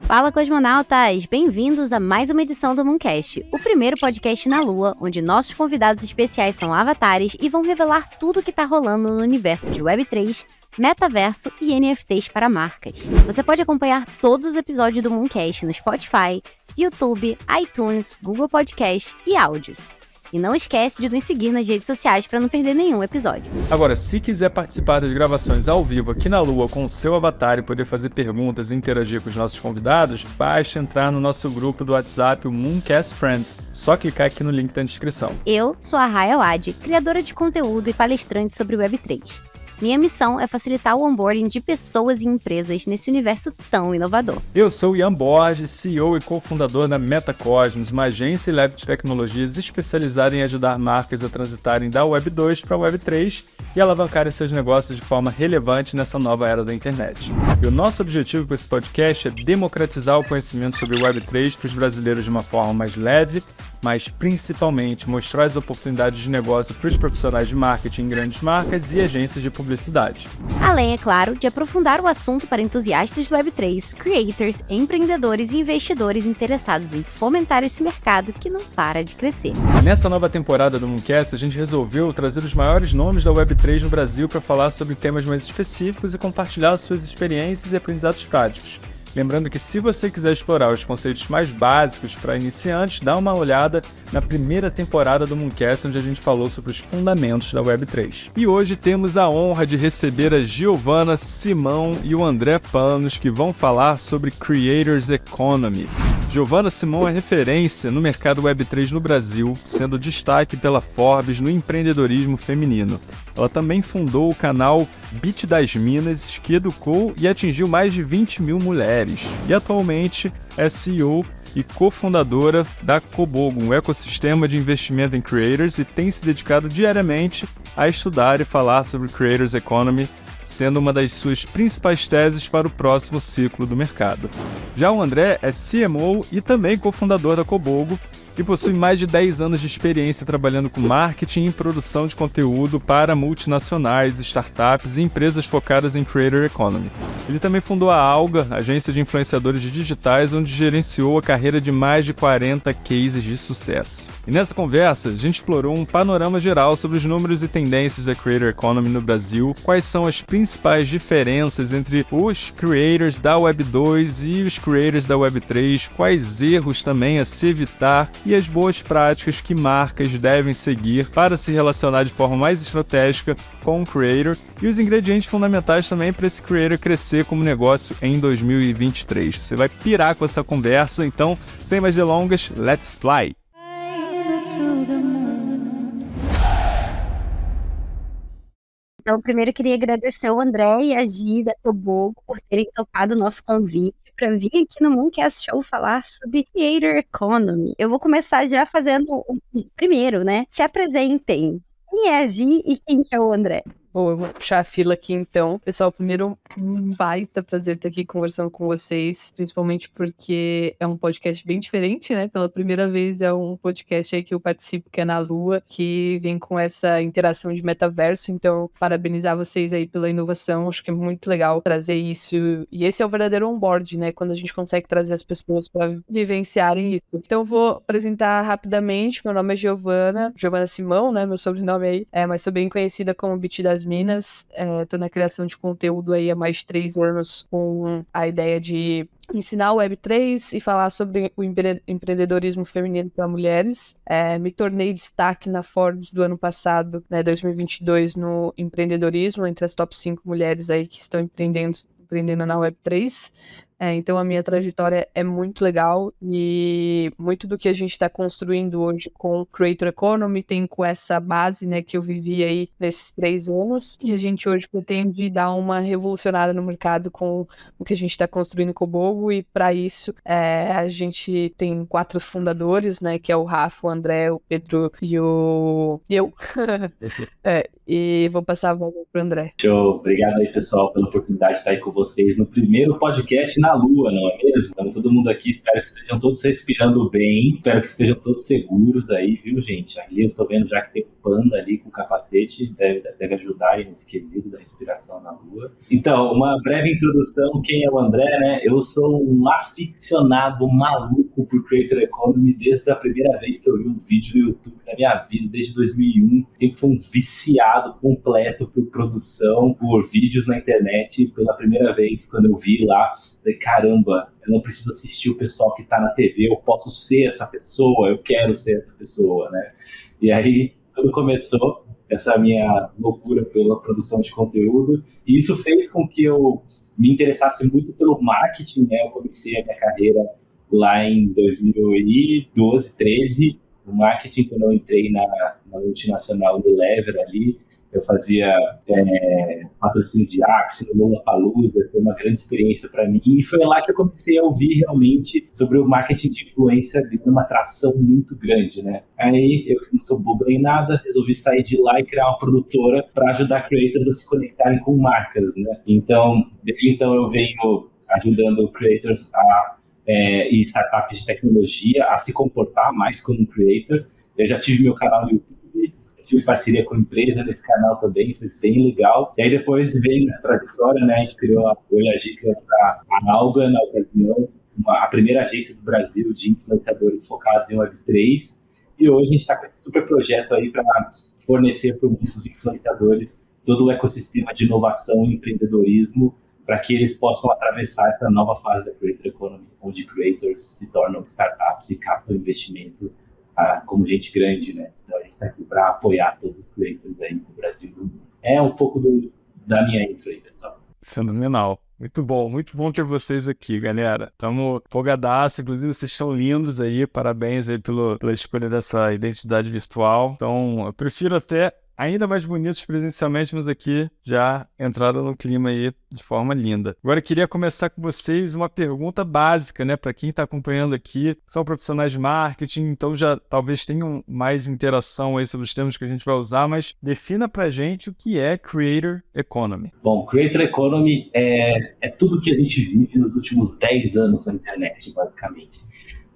Fala, cosmonautas! Bem-vindos a mais uma edição do Mooncast, o primeiro podcast na Lua, onde nossos convidados especiais são avatares e vão revelar tudo o que está rolando no universo de Web3, metaverso e NFTs para marcas. Você pode acompanhar todos os episódios do Mooncast no Spotify, YouTube, iTunes, Google Podcast e Áudios. E não esquece de nos seguir nas redes sociais para não perder nenhum episódio. Agora, se quiser participar das gravações ao vivo aqui na Lua com o seu avatar e poder fazer perguntas e interagir com os nossos convidados, basta entrar no nosso grupo do WhatsApp, o Mooncast Friends. Só clicar aqui no link da descrição. Eu sou a Raya Wad, criadora de conteúdo e palestrante sobre Web3. Minha missão é facilitar o onboarding de pessoas e empresas nesse universo tão inovador. Eu sou o Ian Borges, CEO e cofundador da MetaCosmos, uma agência e lab de tecnologias especializada em ajudar marcas a transitarem da Web 2 para a Web 3 e alavancarem seus negócios de forma relevante nessa nova era da internet. E o nosso objetivo com esse podcast é democratizar o conhecimento sobre Web 3 para os brasileiros de uma forma mais leve, mas principalmente mostrar as oportunidades de negócio para os profissionais de marketing em grandes marcas e agências de publicidade. Além, é claro, de aprofundar o assunto para entusiastas do Web3, creators, empreendedores e investidores interessados em fomentar esse mercado que não para de crescer. Nessa nova temporada do Mooncast, a gente resolveu trazer os maiores nomes da Web3 no Brasil para falar sobre temas mais específicos e compartilhar suas experiências e aprendizados práticos. Lembrando que se você quiser explorar os conceitos mais básicos para iniciantes, dá uma olhada na primeira temporada do Mooncast, onde a gente falou sobre os fundamentos da Web3. E hoje temos a honra de receber a Giovana Simão e o André Panos, que vão falar sobre Creators Economy. Giovana Simão é referência no mercado Web3 no Brasil, sendo destaque pela Forbes no empreendedorismo feminino. Ela também fundou o canal Beat das Minas, que educou e atingiu mais de 20 mil mulheres. E atualmente é CEO e cofundadora da Kobogo, um ecossistema de investimento em creators, e tem se dedicado diariamente a estudar e falar sobre Creators Economy, sendo uma das suas principais teses para o próximo ciclo do mercado. Já o André é CMO e também cofundador da Kobogo, e possui mais de 10 anos de experiência trabalhando com marketing e produção de conteúdo para multinacionais, startups e empresas focadas em Creator Economy. Ele também fundou a Alga, agência de influenciadores digitais, onde gerenciou a carreira de mais de 40 cases de sucesso. E nessa conversa, a gente explorou um panorama geral sobre os números e tendências da Creator Economy no Brasil, quais são as principais diferenças entre os creators da Web 2 e os creators da Web 3, quais erros também a se evitar e as boas práticas que marcas devem seguir para se relacionar de forma mais estratégica com o creator e os ingredientes fundamentais também para esse creator crescer como negócio em 2023. Você vai pirar com essa conversa, então, sem mais delongas, let's fly! Então, primeiro eu queria agradecer o André e a Gi da Kobogo por terem topado o nosso convite para vir aqui no Mooncast Show falar sobre Creator Economy. Eu vou começar já fazendo primeiro, né? Se apresentem. Quem é a Gi e quem que é o André? Bom, eu vou puxar a fila aqui então. Pessoal, primeiro, um baita prazer estar aqui conversando com vocês, principalmente porque é um podcast bem diferente, né? Pela primeira vez é um podcast aí que eu participo, que é na Lua, que vem com essa interação de metaverso, então parabenizar vocês aí pela inovação, acho que é muito legal trazer isso, e esse é o verdadeiro onboard, né? Quando a gente consegue trazer as pessoas para vivenciarem isso. Então eu vou apresentar rapidamente, meu nome é Giovana Simão, né? Meu sobrenome aí, mas sou bem conhecida como Beat das Minas, tô na criação de conteúdo aí há mais de 3 anos com a ideia de ensinar o Web3 e falar sobre o empreendedorismo feminino para mulheres. Me tornei destaque na Forbes do ano passado, né, 2022, no empreendedorismo, entre as top 5 mulheres aí que estão empreendendo na Web3. Então a minha trajetória é muito legal e muito do que a gente está construindo hoje com o Creator Economy tem com essa base, né, que eu vivi aí nesses 3 anos, e a gente hoje pretende dar uma revolucionada no mercado com o que a gente está construindo com o Kobogo, e para isso a gente tem 4 fundadores, né, que é o Rafa, o André, o Pedro e eu. e vou passar a bola para o André. Show. Obrigado aí, pessoal, pela oportunidade de estar aí com vocês no primeiro podcast na Lua, não é mesmo? Então, todo mundo aqui, espero que estejam todos respirando bem, espero que estejam todos seguros aí, viu, gente? Ali eu tô vendo já que tem um panda ali com capacete, deve ajudar aí nesse quesito da respiração na Lua. Então, uma breve introdução, quem é o André, né? Eu sou um aficionado maluco por Creator Economy desde a primeira vez que eu vi um vídeo no YouTube na minha vida, desde 2001. Sempre fui um viciado completo por produção, por vídeos na internet. Pela primeira vez, quando eu vi lá, falei, caramba, eu não preciso assistir o pessoal que tá na TV, eu posso ser essa pessoa, eu quero ser essa pessoa, né? E aí, tudo começou, essa minha loucura pela produção de conteúdo, e isso fez com que eu me interessasse muito pelo marketing, né? Eu comecei a minha carreira lá em 2012, 13, no marketing, quando eu entrei na multinacional Unilever ali, eu fazia patrocínio de Axe, no Lollapalooza, foi uma grande experiência para mim, e foi lá que eu comecei a ouvir realmente sobre o marketing de influência, de uma atração muito grande, né? Aí, eu que não sou bobo nem nada, resolvi sair de lá e criar uma produtora para ajudar creators a se conectarem com marcas, né? Então, desde então eu venho ajudando creators e startups de tecnologia a se comportar mais como um creator. Eu já tive meu canal no YouTube, tive parceria com empresa nesse canal também, foi bem legal. E aí depois veio nessa trajetória, né, a gente criou a Alga, na ocasião, a primeira agência do Brasil de influenciadores focados em Web3, e hoje a gente está com esse super projeto aí para fornecer para muitos influenciadores todo o ecossistema de inovação e empreendedorismo para que eles possam atravessar essa nova fase da Creator Economy, onde creators se tornam startups e captam investimento como gente grande, né? Então a gente está aqui para apoiar todos os creators aí no Brasil e no mundo. É um pouco da minha intro aí, pessoal. Fenomenal. Muito bom ter vocês aqui, galera. Estamos empolgadaço, inclusive vocês estão lindos aí, parabéns aí pela escolha dessa identidade virtual. Então, eu prefiro até ainda mais bonitos presencialmente, mas aqui já entraram no clima aí de forma linda. Agora eu queria começar com vocês uma pergunta básica, né, para quem está acompanhando aqui, são profissionais de marketing, então já talvez tenham mais interação aí sobre os termos que a gente vai usar, mas defina pra gente o que é Creator Economy. Bom, Creator Economy é tudo que a gente vive nos últimos 10 anos na internet, basicamente.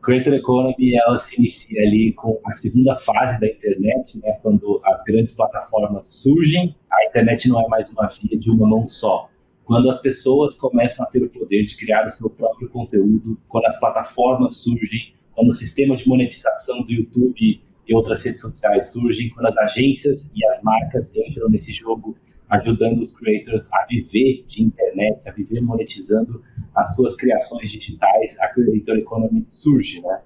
Creator Economy, ela se inicia ali com a segunda fase da internet, né, quando as grandes plataformas surgem, a internet não é mais uma via de uma mão só. Quando as pessoas começam a ter o poder de criar o seu próprio conteúdo, quando as plataformas surgem, quando o sistema de monetização do YouTube e outras redes sociais surgem, quando as agências e as marcas entram nesse jogo, ajudando os creators a viver de internet, a viver monetizando as suas criações digitais, a Creator Economy surge, né?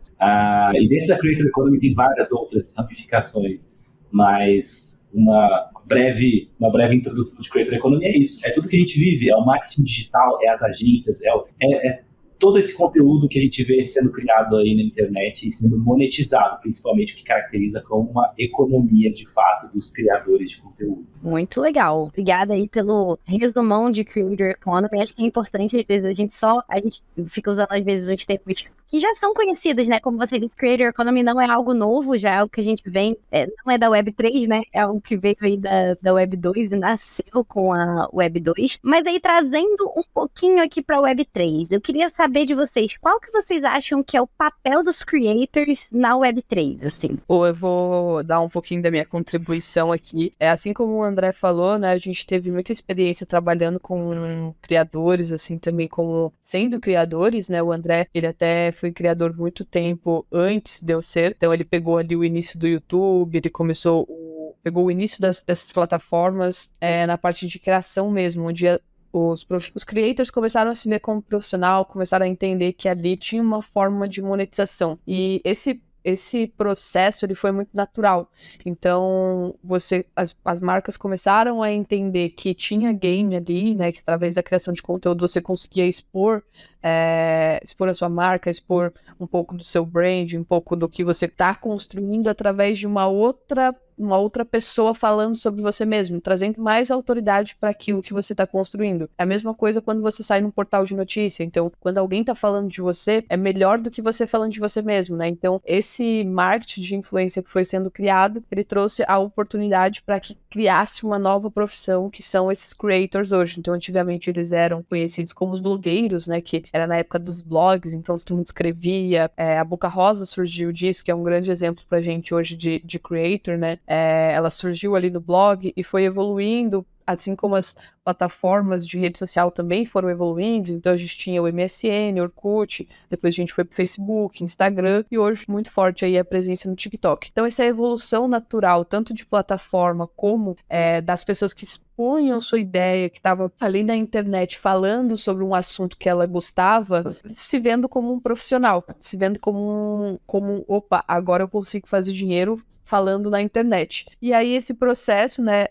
E dentro da Creator Economy tem várias outras ramificações, mas uma breve introdução de Creator Economy é isso, é tudo que a gente vive, é o marketing digital, é as agências, é todo esse conteúdo que a gente vê sendo criado aí na internet e sendo monetizado, principalmente, o que caracteriza como uma economia, de fato, dos criadores de conteúdo. Muito legal. Obrigada aí pelo resumão de Creator Economy. Acho que é importante, às vezes, a gente fica usando, às vezes, uns termos que já são conhecidos, né? Como você disse, Creator Economy não é algo novo, já é algo que a gente vem, não é da Web3, né? É algo que veio aí da Web2 e nasceu com a Web2. Mas aí, trazendo um pouquinho aqui para a Web3, eu queria saber de vocês, qual que vocês acham que é o papel dos creators na Web3, assim? Eu vou dar um pouquinho da minha contribuição aqui. Assim como o André falou, né, a gente teve muita experiência trabalhando com criadores, assim, também como sendo criadores, né, o André, ele até foi criador muito tempo antes de eu ser, então ele pegou ali o início do YouTube, ele pegou o início dessas plataformas na parte de criação mesmo, onde os creators começaram a se ver como profissional, começaram a entender que ali tinha uma forma de monetização. E esse processo ele foi muito natural. Então, as marcas começaram a entender que tinha game ali, né? Que através da criação de conteúdo você conseguia expor a sua marca, expor um pouco do seu brand, um pouco do que você está construindo através de uma outra uma outra pessoa falando sobre você mesmo, trazendo mais autoridade para aquilo que você está construindo. É a mesma coisa quando você sai num portal de notícia. Então, quando alguém está falando de você, é melhor do que você falando de você mesmo, né? Então, esse marketing de influência que foi sendo criado, ele trouxe a oportunidade para que criasse uma nova profissão, que são esses creators hoje. Então, antigamente eles eram conhecidos como os blogueiros, né? Que era na época dos blogs, então todo mundo escrevia. A Boca Rosa surgiu disso, que é um grande exemplo pra gente hoje de creator, né? Ela surgiu ali no blog e foi evoluindo, assim como as plataformas de rede social também foram evoluindo. Então a gente tinha o MSN, Orkut, depois a gente foi pro Facebook, Instagram, e hoje muito forte aí a presença no TikTok. Então essa evolução natural, tanto de plataforma como das pessoas que expunham sua ideia, que estavam ali na internet falando sobre um assunto que ela gostava, se vendo como um profissional, se vendo como opa, agora eu consigo fazer dinheiro falando na internet. E aí esse processo, né,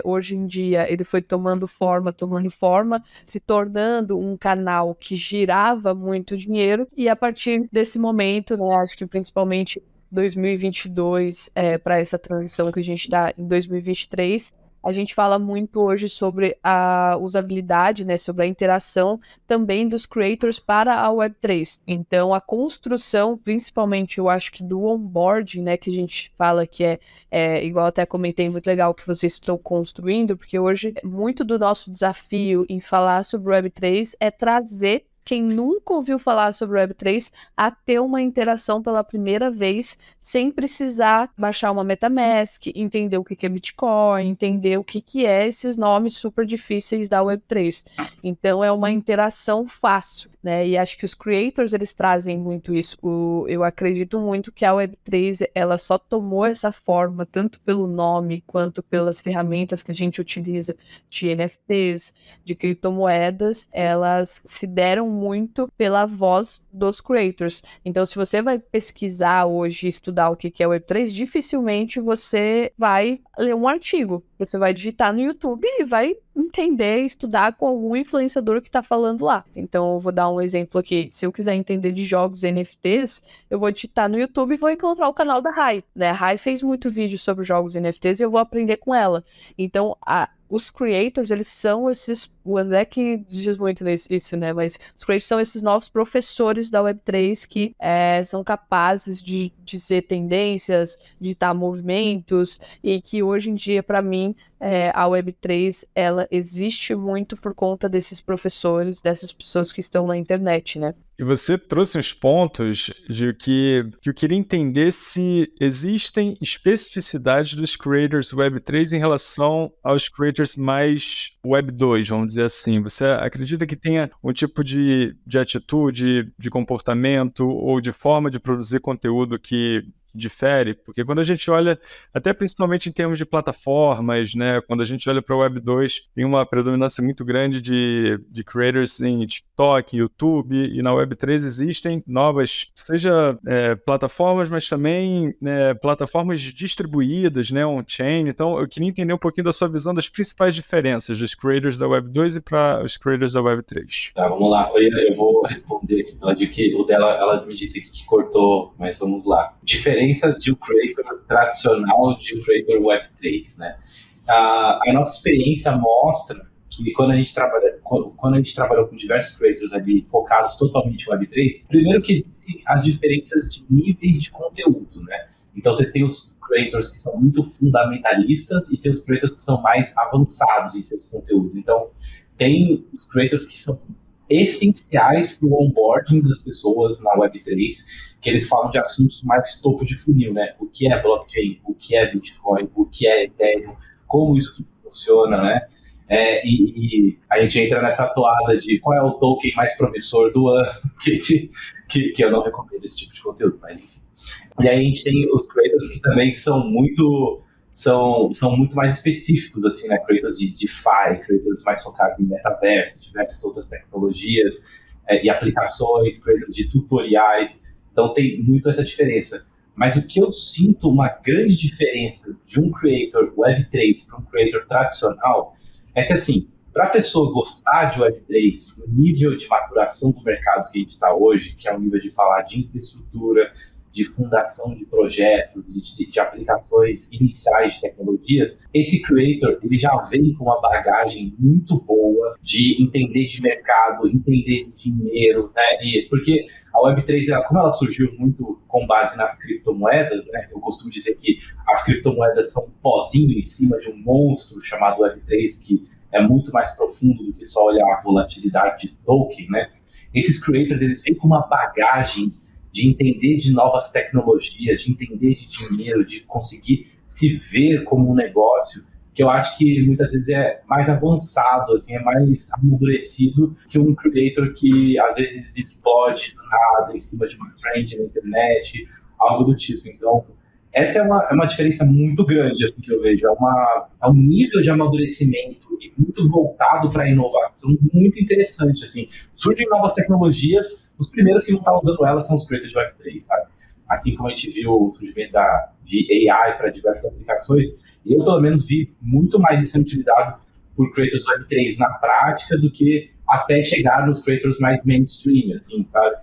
hoje em dia, ele foi tomando forma, se tornando um canal que girava muito dinheiro, e a partir desse momento, né, acho que principalmente 2022, para essa transição que a gente está em 2023, a gente fala muito hoje sobre a usabilidade, né, sobre a interação também dos creators para a Web3. Então, a construção, principalmente, eu acho que do onboarding, né, que a gente fala que igual até comentei, muito legal que vocês estão construindo, porque hoje muito do nosso desafio em falar sobre Web3 é trazer quem nunca ouviu falar sobre Web3 a ter uma interação pela primeira vez, sem precisar baixar uma MetaMask, entender o que é Bitcoin, entender o que é esses nomes super difíceis da Web3. Então é uma interação fácil, né? E acho que os creators, eles trazem muito isso. Eu acredito muito que a Web3, ela só tomou essa forma, tanto pelo nome, quanto pelas ferramentas que a gente utiliza de NFTs, de criptomoedas, elas se deram muito pela voz dos creators. Então, se você vai pesquisar hoje, estudar o que é Web3, dificilmente você vai ler um artigo. Você vai digitar no YouTube e vai entender, estudar com algum influenciador que está falando lá. Então, eu vou dar um exemplo aqui. Se eu quiser entender de jogos NFTs, eu vou digitar no YouTube e vou encontrar o canal da Rai, né? A Rai fez muito vídeo sobre jogos NFTs e eu vou aprender com ela. Então, os creators, eles são esses... O André que diz muito isso, né? Mas os creators são esses novos professores da Web3 que são capazes de dizer tendências, ditar movimentos, e que hoje em dia, para mim, a Web3, ela existe muito por conta desses professores, dessas pessoas que estão na internet, né? E você trouxe uns pontos de que eu queria entender se existem especificidades dos creators Web3 em relação aos creators mais Web2, vamos dizer assim. Você acredita que tenha um tipo de atitude, de comportamento ou de forma de produzir conteúdo que difere? Porque quando a gente olha, até principalmente em termos de plataformas, né, quando a gente olha para o Web 2, tem uma predominância muito grande de creators em TikTok, YouTube, e na Web 3 existem novas, seja plataformas, mas também plataformas distribuídas, né, on-chain. Então eu queria entender um pouquinho da sua visão das principais diferenças dos creators da Web 2 e para os creators da Web 3. Tá, vamos lá. Eu vou responder aqui. Ela disse que o dela, ela me disse que cortou, mas vamos lá. Diferenças de um creator tradicional de um creator Web3, né? A nossa experiência mostra que quando a gente trabalhou com diversos creators ali focados totalmente em Web3, primeiro que existem as diferenças de níveis de conteúdo, né? Então vocês têm os creators que são muito fundamentalistas e tem os creators que são mais avançados em seus conteúdos. Então tem os creators que são essenciais para o onboarding das pessoas na Web3, que eles falam de assuntos mais topo de funil, né? O que é blockchain, o que é Bitcoin, o que é Ethereum, como isso funciona, né? E a gente entra nessa toada de qual é o token mais promissor do ano, que eu não recomendo esse tipo de conteúdo, mas enfim. E aí a gente tem os creators que também são muito mais específicos, assim, né? Creators de DeFi, creators mais focados em metaverso, diversas outras tecnologias e aplicações, creators de tutoriais. Então tem muito essa diferença. Mas o que eu sinto uma grande diferença de um creator Web3 para um creator tradicional é que, assim, para a pessoa gostar de Web3, o nível de maturação do mercado que a gente está hoje, que é o nível de falar de infraestrutura, de fundação de projetos, de aplicações iniciais de tecnologias, esse creator ele já vem com uma bagagem muito boa de entender de mercado, entender de dinheiro, né? Porque a Web3, como ela surgiu muito com base nas criptomoedas, né? Eu costumo dizer que as criptomoedas são um pozinho em cima de um monstro chamado Web3, que é muito mais profundo do que só olhar a volatilidade de token, né? Esses creators, eles vêm com uma bagagem de entender de novas tecnologias, de entender de dinheiro, de conseguir se ver como um negócio, que eu acho que muitas vezes é mais avançado, assim, é mais amadurecido que um creator que às vezes explode do nada em cima de uma trend na internet, algo do tipo. Então, essa é uma diferença muito grande, assim, que eu vejo. É um nível de amadurecimento e muito voltado para a inovação muito interessante, assim. Surgem novas tecnologias, os primeiros que vão estar usando elas são os creators de Web3, sabe? Assim como a gente viu o surgimento de AI para diversas aplicações, eu, pelo menos, vi muito mais isso sendo utilizado por creators Web3 na prática do que até chegar nos creators mais mainstream, assim, sabe?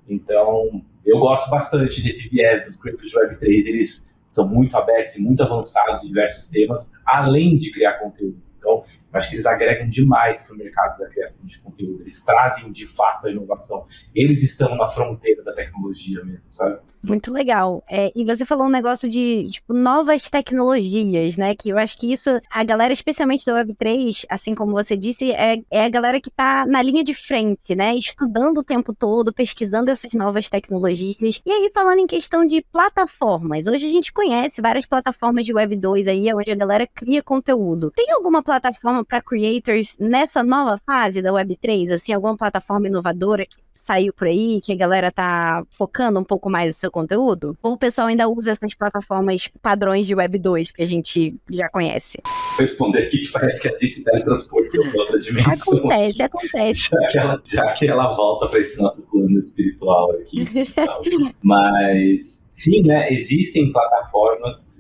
Então, eu gosto bastante desse viés dos creators de Web3, eles são muito abertos e muito avançados em diversos temas, além de criar conteúdo. Então, eu acho que eles agregam demais para o mercado da criação de conteúdo, eles trazem, de fato, a inovação. Eles estão na fronteira da tecnologia mesmo, sabe? Muito legal. E você falou um negócio de, tipo, novas tecnologias, né? Que eu acho que isso, a galera, especialmente da Web3, assim como você disse, é a galera que tá na linha de frente, né? Estudando o tempo todo, pesquisando essas novas tecnologias. E aí, falando em questão de plataformas, hoje a gente conhece várias plataformas de Web2 aí, onde a galera cria conteúdo. Tem alguma plataforma para creators nessa nova fase da Web3? Assim, alguma plataforma inovadora que saiu por aí, que a galera tá focando um pouco mais no seu conteúdo? Ou o pessoal ainda usa essas plataformas padrões de Web 2 que a gente já conhece? Vou responder aqui que parece que a gente se teletransportou para outra dimensão. Acontece. Já que ela volta para esse nosso plano espiritual aqui. Mas, sim, né, existem plataformas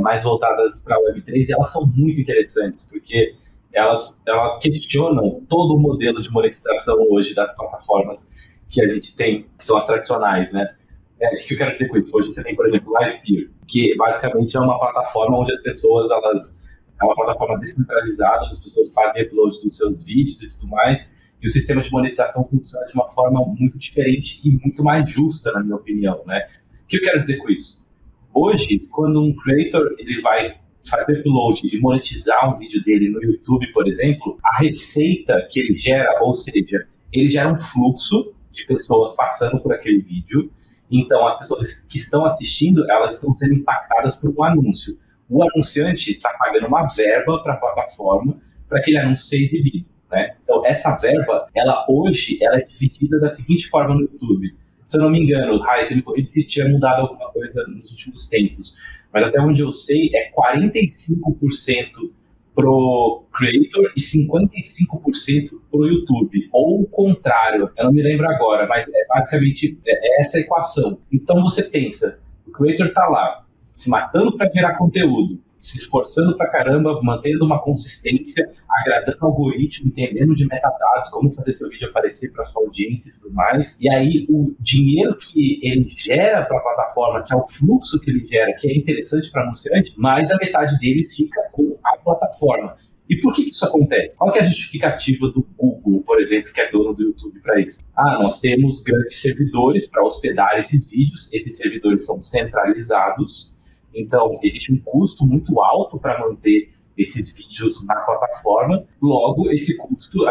mais voltadas para a Web3 e elas são muito interessantes, porque elas questionam todo o modelo de monetização hoje das plataformas que a gente tem, que são as tradicionais, né? O que eu quero dizer com isso? Hoje você tem, por exemplo, o LivePeer, que basicamente é uma plataforma onde as pessoas, é uma plataforma descentralizada, onde as pessoas fazem upload dos seus vídeos e tudo mais, e o sistema de monetização funciona de uma forma muito diferente e muito mais justa, na minha opinião, né? O que eu quero dizer com isso? Hoje, quando um creator ele vai fazer upload e monetizar um vídeo dele no YouTube, por exemplo, a receita que ele gera, ou seja, ele gera um fluxo de pessoas passando por aquele vídeo. Então, as pessoas que estão assistindo, elas estão sendo impactadas por um anúncio. O anunciante está pagando uma verba para a plataforma para aquele anúncio ser exibido, né? Então, essa verba, hoje, ela é dividida da seguinte forma no YouTube. Se eu não me engano, Raiz, ele disse que tinha mudado alguma coisa nos últimos tempos, mas até onde eu sei, é 45% pro creator e 55% pro YouTube. Ou o contrário, eu não me lembro agora, mas basicamente essa equação. Então você pensa, o creator tá lá, se matando para gerar conteúdo, se esforçando pra caramba, mantendo uma consistência, agradando o algoritmo, entendendo de metadados, como fazer seu vídeo aparecer para sua audiência e tudo mais. E aí o dinheiro que ele gera para a plataforma, que é o fluxo que ele gera, que é interessante para anunciante, mais a metade dele fica com a plataforma. E por que isso acontece? Qual que é a justificativa do Google, por exemplo, que é dono do YouTube para isso? Nós temos grandes servidores para hospedar esses vídeos, esses servidores são centralizados, então existe um custo muito alto para manter esses vídeos na plataforma, logo esse custo,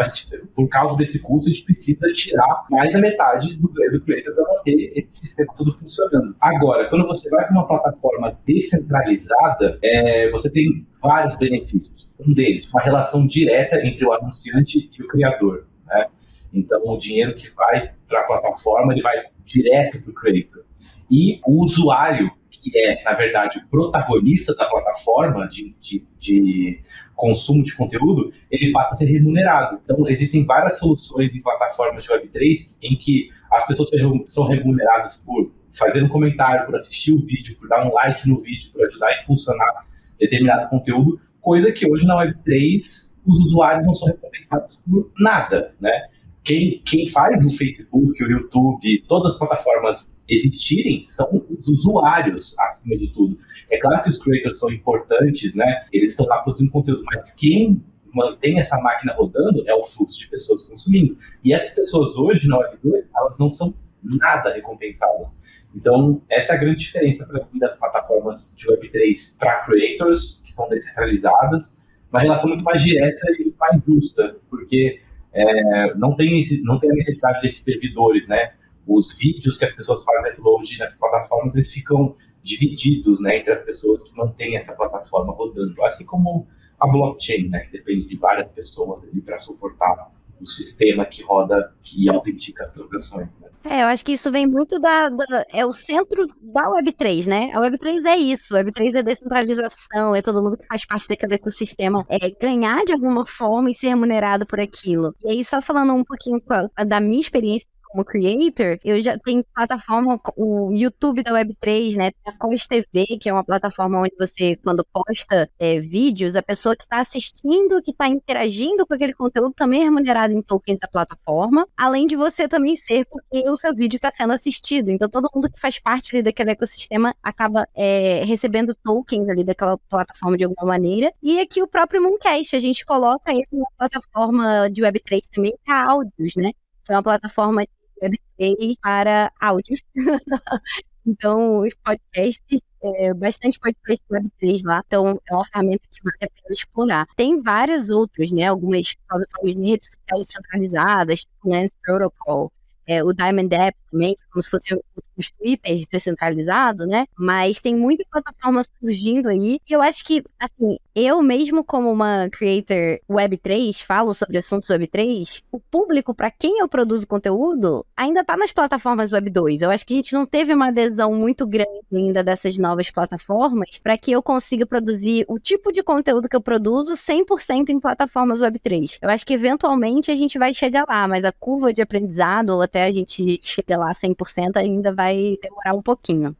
por causa desse custo, a gente precisa tirar mais a metade do creator para manter esse sistema todo funcionando. Agora, quando você vai para uma plataforma descentralizada, você tem vários benefícios. Um deles, uma relação direta entre o anunciante e o criador, né? Então, o dinheiro que vai para a plataforma, ele vai direto para o creator. E o usuário, que é, na verdade, o protagonista da plataforma de consumo de conteúdo, ele passa a ser remunerado. Então, existem várias soluções em plataformas de Web3 em que as pessoas são remuneradas por fazer um comentário, por assistir o vídeo, por dar um like no vídeo, por ajudar a impulsionar determinado conteúdo, coisa que hoje na Web3 os usuários não são recompensados por nada, né? quem faz o Facebook, o YouTube, todas as plataformas existirem são os usuários, acima de tudo. É claro que os creators são importantes, né? Eles estão lá produzindo conteúdo, mas quem mantém essa máquina rodando é o fluxo de pessoas consumindo. E essas pessoas hoje, na Web2, elas não são nada recompensadas. Então, essa é a grande diferença para mim das plataformas de Web3 para creators, que são descentralizadas, uma relação muito mais direta e muito mais justa, porque não tem a necessidade desses servidores, né? Os vídeos que as pessoas fazem upload nessas plataformas, eles ficam divididos, né, entre as pessoas que mantêm essa plataforma rodando. Assim como a blockchain, né, que depende de várias pessoas ali para suportar o sistema que roda e autentica as transações, né? Eu acho que isso vem muito é o centro da Web3, né? A Web3 é isso, a Web3 é descentralização, é todo mundo que faz parte daquele ecossistema, ganhar de alguma forma e ser remunerado por aquilo. E aí, só falando um pouquinho da minha experiência como creator, eu já tenho plataforma, o YouTube da Web3, né? Tem a Cos TV, que é uma plataforma onde você, quando posta vídeos, a pessoa que está assistindo, que está interagindo com aquele conteúdo, também é remunerada em tokens da plataforma, além de você também ser, porque o seu vídeo está sendo assistido. Então, todo mundo que faz parte ali daquele ecossistema acaba recebendo tokens ali daquela plataforma de alguma maneira. E aqui o próprio Mooncast, a gente coloca ele numa plataforma de Web3 também para áudios, né? É uma plataforma de Web3 para áudios. Então, os podcasts, bastante podcast Web3 lá. Então, é uma ferramenta que vale a pena explorar. Tem vários outros, né? Algumas plataformas de redes sociais descentralizadas, tipo o Lens Protocol, o Diamond App também, que é como se fosse os Twitters descentralizados, né? Mas tem muita plataforma surgindo aí. E eu acho que, assim, eu mesmo como uma creator Web3, falo sobre assuntos Web3, o público para quem eu produzo conteúdo ainda tá nas plataformas Web2. Eu acho que a gente não teve uma adesão muito grande ainda dessas novas plataformas para que eu consiga produzir o tipo de conteúdo que eu produzo 100% em plataformas Web3. Eu acho que eventualmente a gente vai chegar lá, mas a curva de aprendizado, ou até a gente chegar lá 100%, ainda vai demorar um pouquinho.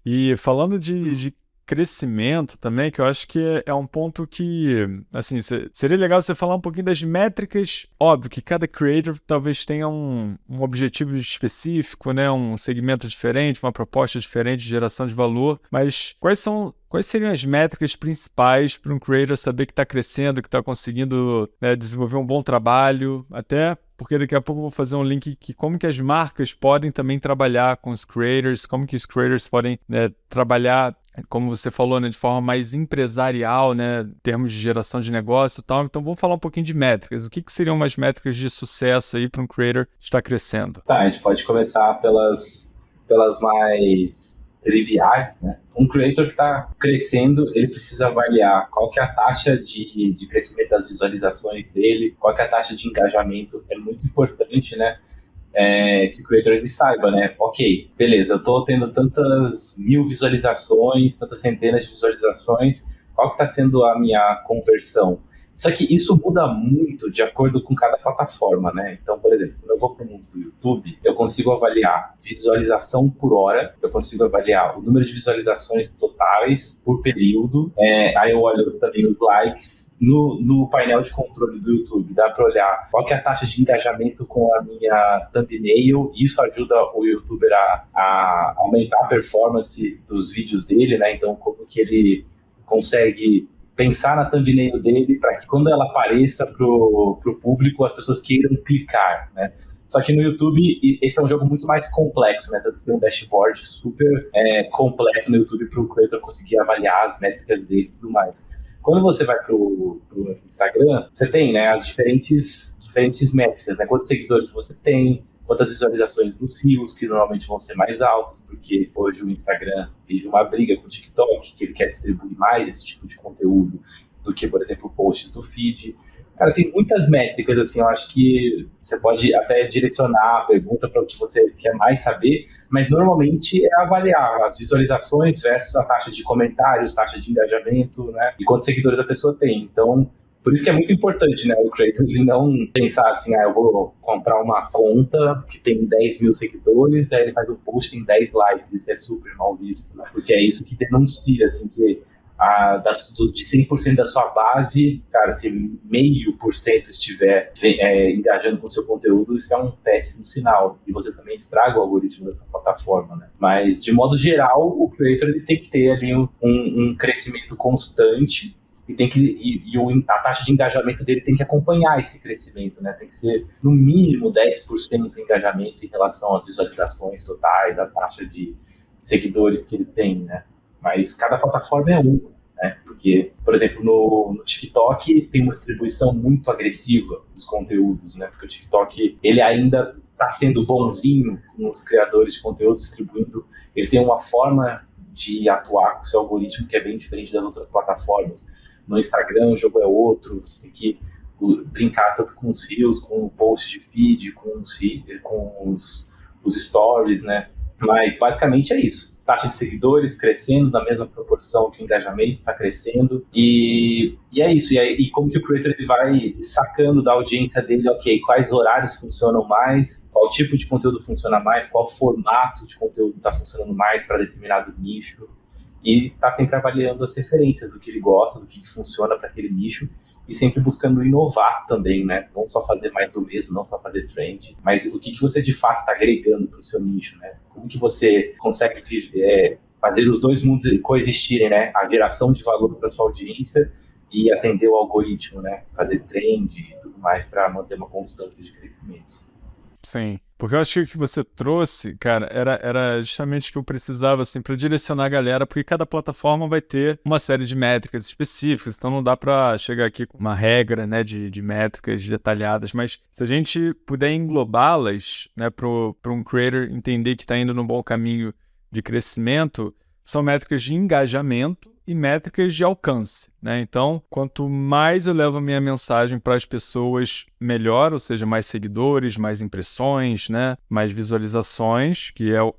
E falando de crescimento também, que eu acho que é um ponto que, assim, seria legal você falar um pouquinho das métricas. Óbvio que cada creator talvez tenha um objetivo específico, né, um segmento diferente, uma proposta diferente de geração de valor, mas quais seriam as métricas principais para um creator saber que está crescendo, que está conseguindo, né, desenvolver um bom trabalho, até porque daqui a pouco eu vou fazer um link que como que as marcas podem também trabalhar com os creators, como que os creators podem, né, trabalhar, como você falou, né, de forma mais empresarial, né, em termos de geração de negócio e tal. Então vamos falar um pouquinho de métricas. O que seriam umas métricas de sucesso aí para um creator que está crescendo? Tá, a gente pode começar pelas mais triviais, né? Um creator que está crescendo, ele precisa avaliar qual que é a taxa de crescimento das visualizações dele, qual que é a taxa de engajamento. É muito importante, né? Que o creator ele saiba, né? Ok, beleza, eu estou tendo tantas 1000 visualizações, tantas centenas de visualizações, qual que está sendo a minha conversão? Só que isso muda muito de acordo com cada plataforma, né? Então, por exemplo, quando eu vou para o mundo do YouTube, eu consigo avaliar visualização por hora, eu consigo avaliar o número de visualizações totais por período, aí eu olho também os likes. No painel de controle do YouTube, dá para olhar qual que é a taxa de engajamento com a minha thumbnail, e isso ajuda o YouTuber a aumentar a performance dos vídeos dele, né? Então, como que ele consegue pensar na thumbnail dele para que quando ela apareça pro público, as pessoas queiram clicar, né? Só que no YouTube, esse é um jogo muito mais complexo, né? Tanto que tem um dashboard super completo no YouTube para o creator conseguir avaliar as métricas dele e tudo mais. Quando você vai pro Instagram, você tem, né, as diferentes métricas, né? Quantos seguidores você tem, quantas visualizações nos Reels, que normalmente vão ser mais altas, porque hoje o Instagram vive uma briga com o TikTok, que ele quer distribuir mais esse tipo de conteúdo do que, por exemplo, posts do feed. Cara, tem muitas métricas, assim, eu acho que você pode até direcionar a pergunta para o que você quer mais saber, mas normalmente é avaliar as visualizações versus a taxa de comentários, taxa de engajamento, né, e quantos seguidores a pessoa tem. Então, por isso que é muito importante, né, o creator ele não pensar assim, eu vou comprar uma conta que tem 10 mil seguidores, aí ele faz um post em 10 likes, isso é super mal visto, né, porque é isso que denuncia, assim, que de 100% da sua base, cara, se 0,5% estiver engajando com o seu conteúdo, isso é um péssimo sinal. E você também estraga o algoritmo dessa plataforma, né? Mas, de modo geral, o creator ele tem que ter ali um crescimento constante e a taxa de engajamento dele tem que acompanhar esse crescimento, né? Tem que ser, no mínimo, 10% de engajamento em relação às visualizações totais, a taxa de seguidores que ele tem, né? Mas cada plataforma é uma, né? Porque, por exemplo, no TikTok tem uma distribuição muito agressiva dos conteúdos, né? Porque o TikTok, ele ainda está sendo bonzinho com os criadores de conteúdo, distribuindo. Ele tem uma forma de atuar com o seu algoritmo que é bem diferente das outras plataformas. No Instagram o jogo é outro, você tem que brincar tanto com os reels, com o post de feed, com os stories, né? Mas basicamente é isso. Taxa de seguidores crescendo na mesma proporção que o engajamento está crescendo. E é isso. E como que o creator ele vai sacando da audiência dele, ok, quais horários funcionam mais, qual tipo de conteúdo funciona mais, qual formato de conteúdo está funcionando mais para determinado nicho. E está sempre avaliando as referências do que ele gosta, do que funciona para aquele nicho. E sempre buscando inovar também, né? Não só fazer mais do mesmo, não só fazer trend, mas o que você de fato está agregando para o seu nicho, né? Como que você consegue fazer os dois mundos coexistirem, né? A geração de valor para sua audiência e atender o algoritmo, né? Fazer trend e tudo mais para manter uma constância de crescimento. Sim, porque eu acho que o que você trouxe, cara, era justamente o que eu precisava, assim, para direcionar a galera, porque cada plataforma vai ter uma série de métricas específicas, então não dá para chegar aqui com uma regra, né, de métricas detalhadas, mas se a gente puder englobá-las, né, para um creator entender que está indo no bom caminho de crescimento, são métricas de engajamento e métricas de alcance, né? Então, quanto mais eu levo a minha mensagem para as pessoas, melhor, ou seja, mais seguidores, mais impressões, né? Mais visualizações, que é o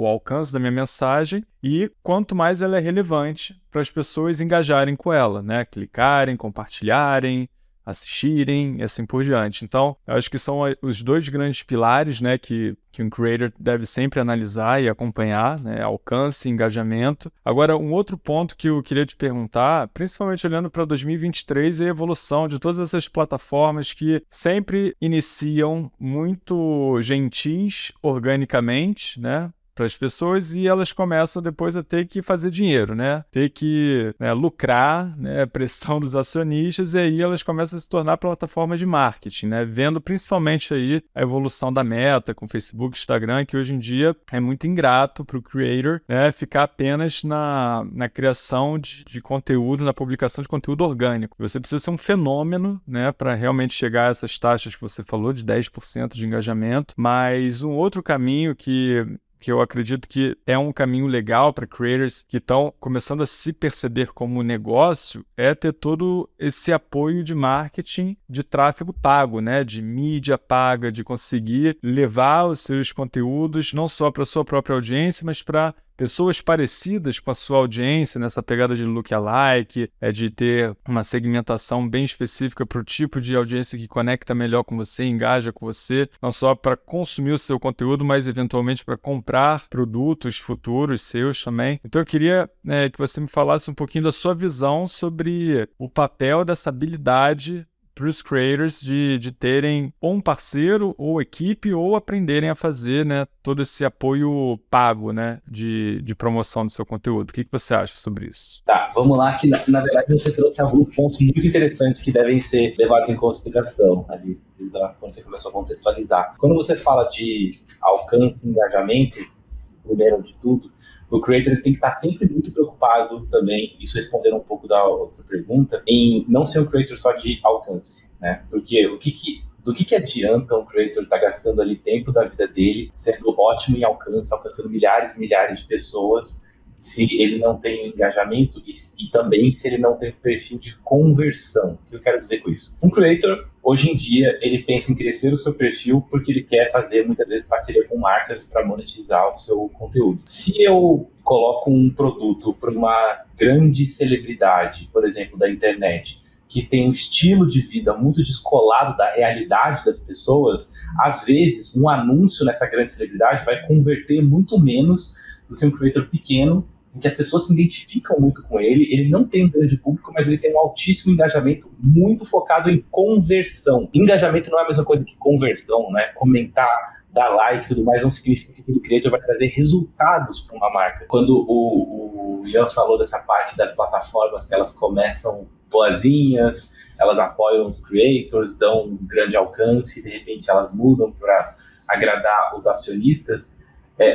alcance da minha mensagem, e quanto mais ela é relevante para as pessoas engajarem com ela, né? Clicarem, compartilharem, assistirem e assim por diante. Então, eu acho que são os dois grandes pilares, né, que um creator deve sempre analisar e acompanhar, né, alcance e engajamento. Agora, um outro ponto que eu queria te perguntar, principalmente olhando para 2023, é a evolução de todas essas plataformas que sempre iniciam muito gentis organicamente, né, para as pessoas, e elas começam depois a ter que fazer dinheiro, né? Ter que, né, lucrar, né? Pressão dos acionistas, e aí elas começam a se tornar plataformas de marketing, né? Vendo principalmente aí a evolução da Meta com Facebook, Instagram, que hoje em dia é muito ingrato para o creator, né? Ficar apenas na criação de conteúdo, na publicação de conteúdo orgânico. Você precisa ser um fenômeno, né? Para realmente chegar a essas taxas que você falou, de 10% de engajamento. Mas um outro caminho que eu acredito que é um caminho legal para creators que estão começando a se perceber como negócio, é ter todo esse apoio de marketing de tráfego pago, né? De mídia paga, de conseguir levar os seus conteúdos não só para a sua própria audiência, mas para pessoas parecidas com a sua audiência, nessa pegada de lookalike, de ter uma segmentação bem específica para o tipo de audiência que conecta melhor com você, engaja com você, não só para consumir o seu conteúdo, mas eventualmente para comprar produtos futuros seus também. Então eu queria que você me falasse um pouquinho da sua visão sobre o papel dessa habilidade para os creators de terem ou um parceiro ou equipe ou aprenderem a fazer, né, todo esse apoio pago, né, de promoção do seu conteúdo. O que você acha sobre isso? Tá, vamos lá, que na verdade você trouxe alguns pontos muito interessantes que devem ser levados em consideração ali, quando você começou a contextualizar. Quando você fala de alcance e engajamento, primeiro de tudo, o creator ele tem que estar sempre muito preocupado também, isso respondendo um pouco da outra pergunta, em não ser um creator só de alcance, né? Porque do que adianta um creator estar gastando ali tempo da vida dele, sendo ótimo em alcance, alcançando milhares e milhares de pessoas, se ele não tem engajamento e também se ele não tem perfil de conversão. O que eu quero dizer com isso? Um creator, hoje em dia, ele pensa em crescer o seu perfil porque ele quer fazer, muitas vezes, parceria com marcas para monetizar o seu conteúdo. Se eu coloco um produto para uma grande celebridade, por exemplo, da internet, que tem um estilo de vida muito descolado da realidade das pessoas, às vezes, um anúncio nessa grande celebridade vai converter muito menos do que um creator pequeno em que as pessoas se identificam muito com ele. Ele não tem um grande público, mas ele tem um altíssimo engajamento, muito focado em conversão. Engajamento não é a mesma coisa que conversão, né? Comentar, dar like e tudo mais, não significa que aquele creator vai trazer resultados para uma marca. Quando o Ian falou dessa parte das plataformas, que elas começam boazinhas, elas apoiam os creators, dão um grande alcance, e de repente elas mudam para agradar os acionistas.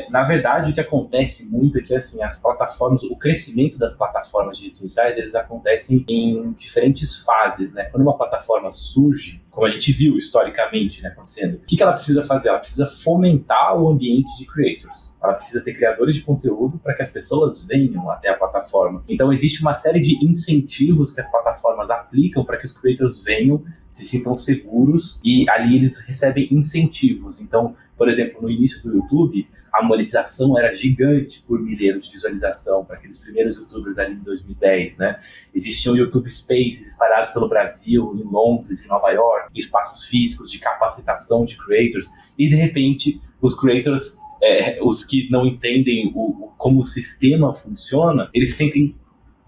Na verdade, o que acontece muito é que assim, as plataformas, o crescimento das plataformas de redes sociais, eles acontecem em diferentes fases, né? Quando uma plataforma surge, como a gente viu historicamente, né, acontecendo, o que ela precisa fazer? Ela precisa fomentar o ambiente de creators. Ela precisa ter criadores de conteúdo para que as pessoas venham até a plataforma. Então, existe uma série de incentivos que as plataformas aplicam para que os creators venham, se sintam seguros, e ali eles recebem incentivos. Então, por exemplo, no início do YouTube, a monetização era gigante por milheiro de visualização para aqueles primeiros youtubers ali em 2010, né? Existiam YouTube Spaces espalhados pelo Brasil, em Londres, em Nova York, espaços físicos de capacitação de creators, e de repente os creators, os que não entendem como o sistema funciona, eles se sentem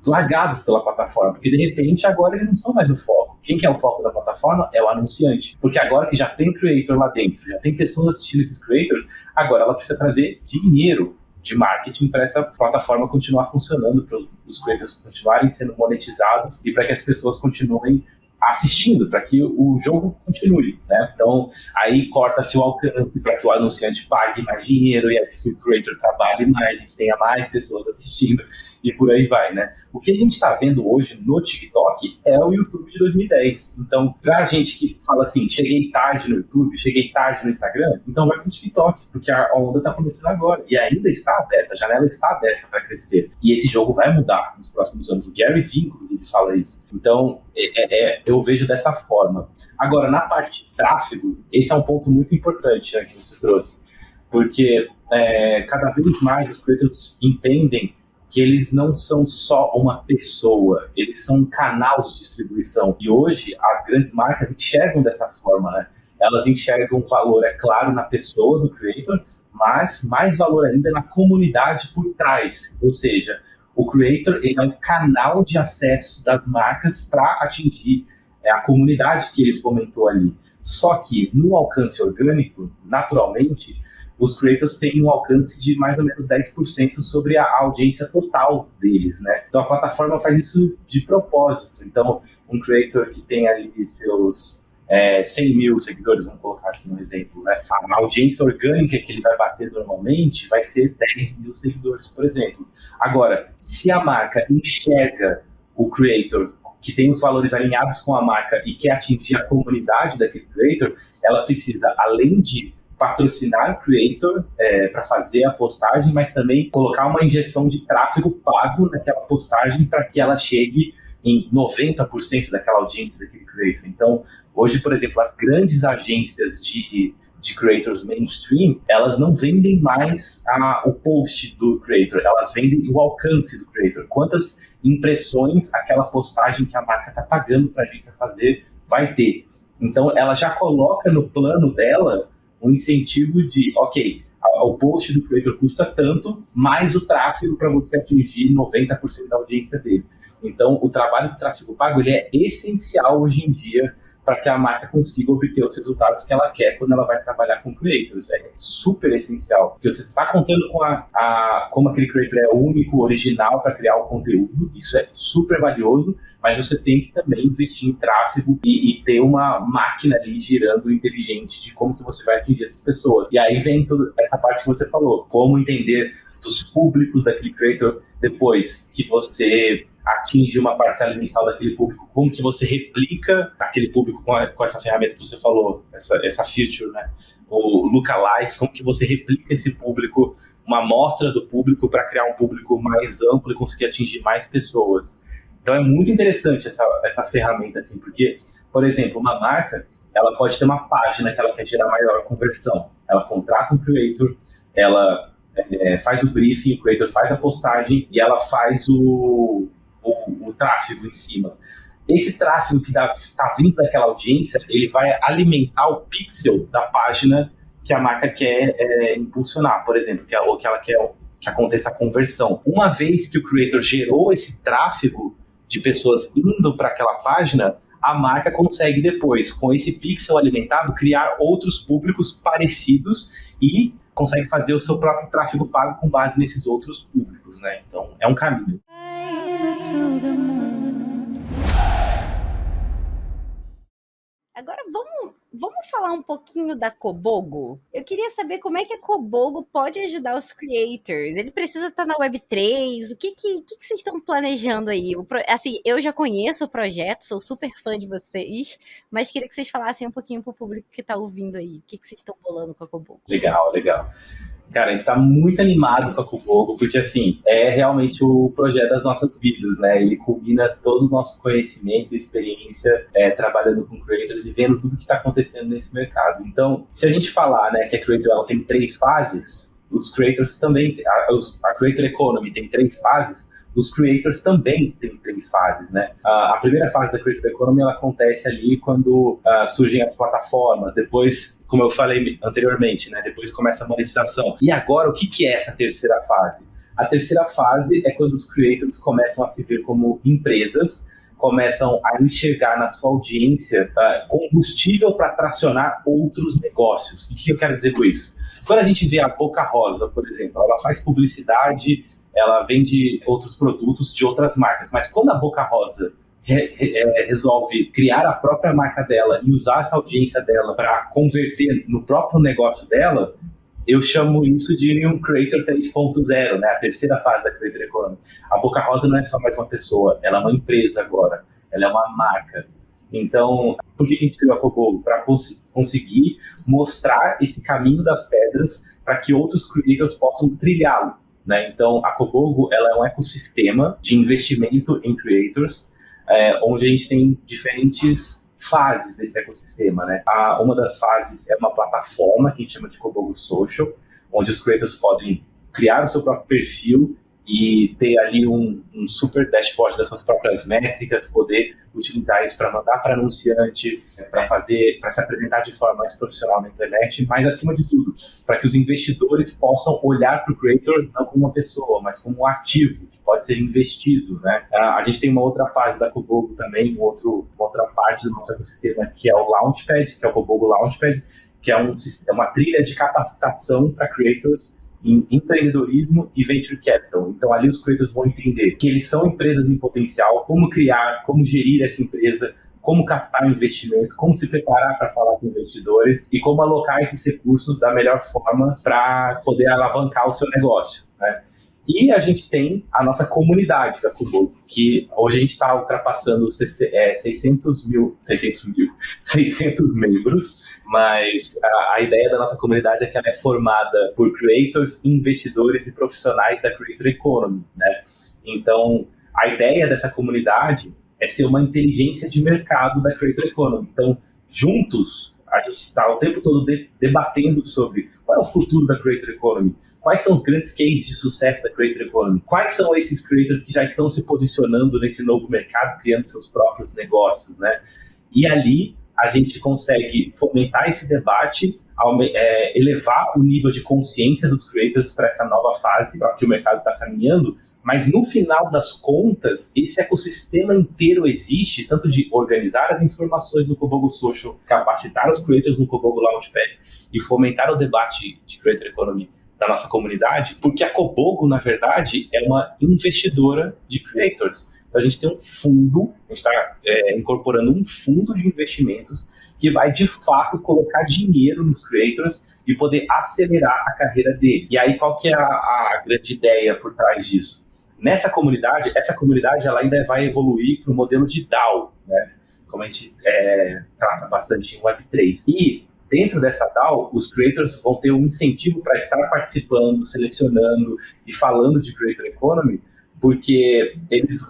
largados pela plataforma, porque de repente agora eles não são mais o foco. Quem que é o foco da plataforma? É o anunciante. Porque agora que já tem creator lá dentro, já tem pessoas assistindo esses creators, agora ela precisa trazer dinheiro de marketing para essa plataforma continuar funcionando, para os creators continuarem sendo monetizados e para que as pessoas continuem assistindo, para que o jogo continue, né? Então, aí corta-se o alcance para que o anunciante pague mais dinheiro e que o creator trabalhe mais e que tenha mais pessoas assistindo e por aí vai, né? O que a gente está vendo hoje no TikTok é o YouTube de 2010. Então, pra gente que fala assim, cheguei tarde no YouTube, cheguei tarde no Instagram, então vai pro TikTok, porque a onda está começando agora e ainda está aberta, a janela está aberta para crescer. E esse jogo vai mudar nos próximos anos. O Gary Vee, inclusive, fala isso. Então, eu vejo dessa forma. Agora, na parte de tráfego, esse é um ponto muito importante, né, que você trouxe, porque cada vez mais os creators entendem que eles não são só uma pessoa, eles são um canal de distribuição. E hoje, as grandes marcas enxergam dessa forma, né? Elas enxergam valor, é claro, na pessoa do creator, mas mais valor ainda na comunidade por trás. Ou seja, o creator ele é um canal de acesso das marcas para atingir a comunidade que ele fomentou ali. Só que no alcance orgânico, naturalmente, os creators têm um alcance de mais ou menos 10% sobre a audiência total deles, né? Então a plataforma faz isso de propósito. Então um creator que tem ali seus 100 mil seguidores, vamos colocar assim um exemplo, né? A audiência orgânica que ele vai bater normalmente vai ser 10 mil seguidores, por exemplo. Agora, se a marca enxerga o creator que tem os valores alinhados com a marca e quer atingir a comunidade daquele creator, ela precisa, além de patrocinar o creator para fazer a postagem, mas também colocar uma injeção de tráfego pago naquela postagem para que ela chegue em 90% daquela audiência daquele creator. Então, hoje, por exemplo, as grandes agências de creators mainstream, elas não vendem mais o post do creator, elas vendem o alcance do creator. Quantas impressões aquela postagem que a marca está pagando para a agência fazer vai ter. Então, ela já coloca no plano dela um incentivo de, ok, o post do creator custa tanto, mais o tráfego para você atingir 90% da audiência dele. Então, o trabalho do tráfego pago ele é essencial hoje em dia para que a marca consiga obter os resultados que ela quer quando ela vai trabalhar com creators. É super essencial. Porque você está contando com como aquele creator é único, original para criar o conteúdo, isso é super valioso, mas você tem que também investir em tráfego e ter uma máquina ali girando inteligente de como que você vai atingir essas pessoas. E aí vem toda essa parte que você falou, como entender dos públicos daquele creator depois que você atinge uma parcela inicial daquele público, como que você replica aquele público com essa ferramenta que você falou, essa feature, né? O lookalike, como que você replica esse público, uma amostra do público para criar um público mais amplo e conseguir atingir mais pessoas. Então é muito interessante essa ferramenta, assim, porque, por exemplo, uma marca, ela pode ter uma página que ela quer gerar maior conversão. Ela contrata um creator, ela faz o briefing, o creator faz a postagem e ela faz o tráfego em cima. Esse tráfego que está vindo daquela audiência, ele vai alimentar o pixel da página que a marca quer impulsionar, por exemplo, ou que ela quer que aconteça a conversão. Uma vez que o creator gerou esse tráfego de pessoas indo para aquela página, a marca consegue depois, com esse pixel alimentado, criar outros públicos parecidos e consegue fazer o seu próprio tráfego pago com base nesses outros públicos, né? Então, é um caminho. Agora vamos falar um pouquinho da Kobogo? Eu queria saber como é que a Kobogo pode ajudar os creators. Ele precisa estar na Web3? O que vocês estão planejando aí? Assim, eu já conheço o projeto, sou super fã de vocês, mas queria que vocês falassem um pouquinho pro público que está ouvindo aí. O que vocês estão bolando com a Kobogo? Legal. Cara, a gente está muito animado com a Kobogo, porque, assim, é realmente o projeto das nossas vidas, né? Ele combina todo o nosso conhecimento e experiência trabalhando com creators e vendo tudo que está acontecendo nesse mercado. Então, se a gente falar, né, que a Creator ela tem 3 fases, os creators também, a Creator Economy tem 3 fases, os creators também têm 3 fases, né? A primeira fase da Creator Economy, ela acontece ali quando surgem as plataformas, depois, como eu falei anteriormente, né? Depois começa a monetização. E agora, o que é essa terceira fase? A terceira fase é quando os creators começam a se ver como empresas, começam a enxergar na sua audiência combustível para tracionar outros negócios. O que eu quero dizer com isso? Quando a gente vê a Boca Rosa, por exemplo, ela faz publicidade, ela vende outros produtos de outras marcas, mas quando a Boca Rosa resolve criar a própria marca dela e usar essa audiência dela para converter no próprio negócio dela, eu chamo isso de um Creator 3.0, né? A terceira fase da Creator Economy. A Boca Rosa não é só mais uma pessoa, ela é uma empresa agora, ela é uma marca. Então, por que a gente criou a Kobogo? Para conseguir mostrar esse caminho das pedras para que outros creators possam trilhá-lo, né? Então, a Kobogo ela é um ecossistema de investimento em creators, onde a gente tem diferentes fases desse ecossistema, né? Uma das fases é uma plataforma que a gente chama de Kobogo Social, onde os creators podem criar o seu próprio perfil e ter ali um super dashboard das suas próprias métricas, poder utilizar isso para mandar para anunciante, para se apresentar de forma mais profissional na internet, mas acima de tudo, para que os investidores possam olhar para o creator não como uma pessoa, mas como um ativo que pode ser investido, né? A gente tem uma outra fase da Kobogo também, uma outra parte do nosso ecossistema que é o Launchpad, que é o Kobogo Launchpad, que é uma trilha de capacitação para creators em empreendedorismo e venture capital. Então ali os creators vão entender que eles são empresas em potencial, como criar, como gerir essa empresa, como captar investimento, como se preparar para falar com investidores e como alocar esses recursos da melhor forma para poder alavancar o seu negócio, né? E a gente tem a nossa comunidade da Kobogo, que hoje a gente está ultrapassando 600 membros, mas a ideia da nossa comunidade é que ela é formada por creators, investidores e profissionais da Creator Economy, né? Então, a ideia dessa comunidade é ser uma inteligência de mercado da Creator Economy. Então, juntos, a gente está o tempo todo debatendo sobre qual é o futuro da Creator Economy, quais são os grandes cases de sucesso da Creator Economy, quais são esses creators que já estão se posicionando nesse novo mercado, criando seus próprios negócios, né? E ali a gente consegue fomentar esse debate, elevar o nível de consciência dos creators para essa nova fase, para que o mercado está caminhando. Mas no final das contas, esse ecossistema inteiro existe, tanto de organizar as informações no Kobogo Social, capacitar os creators no Kobogo Launchpad e fomentar o debate de Creator Economy da nossa comunidade, porque a Kobogo, na verdade, é uma investidora de creators. Então a gente tem um fundo, a gente está incorporando um fundo de investimentos que vai, de fato, colocar dinheiro nos creators e poder acelerar a carreira deles. E aí, qual que é a grande ideia por trás disso? Essa comunidade ela ainda vai evoluir para o modelo de DAO, né? Como a gente trata bastante em Web3. E dentro dessa DAO, os creators vão ter um incentivo para estar participando, selecionando e falando de Creator Economy, porque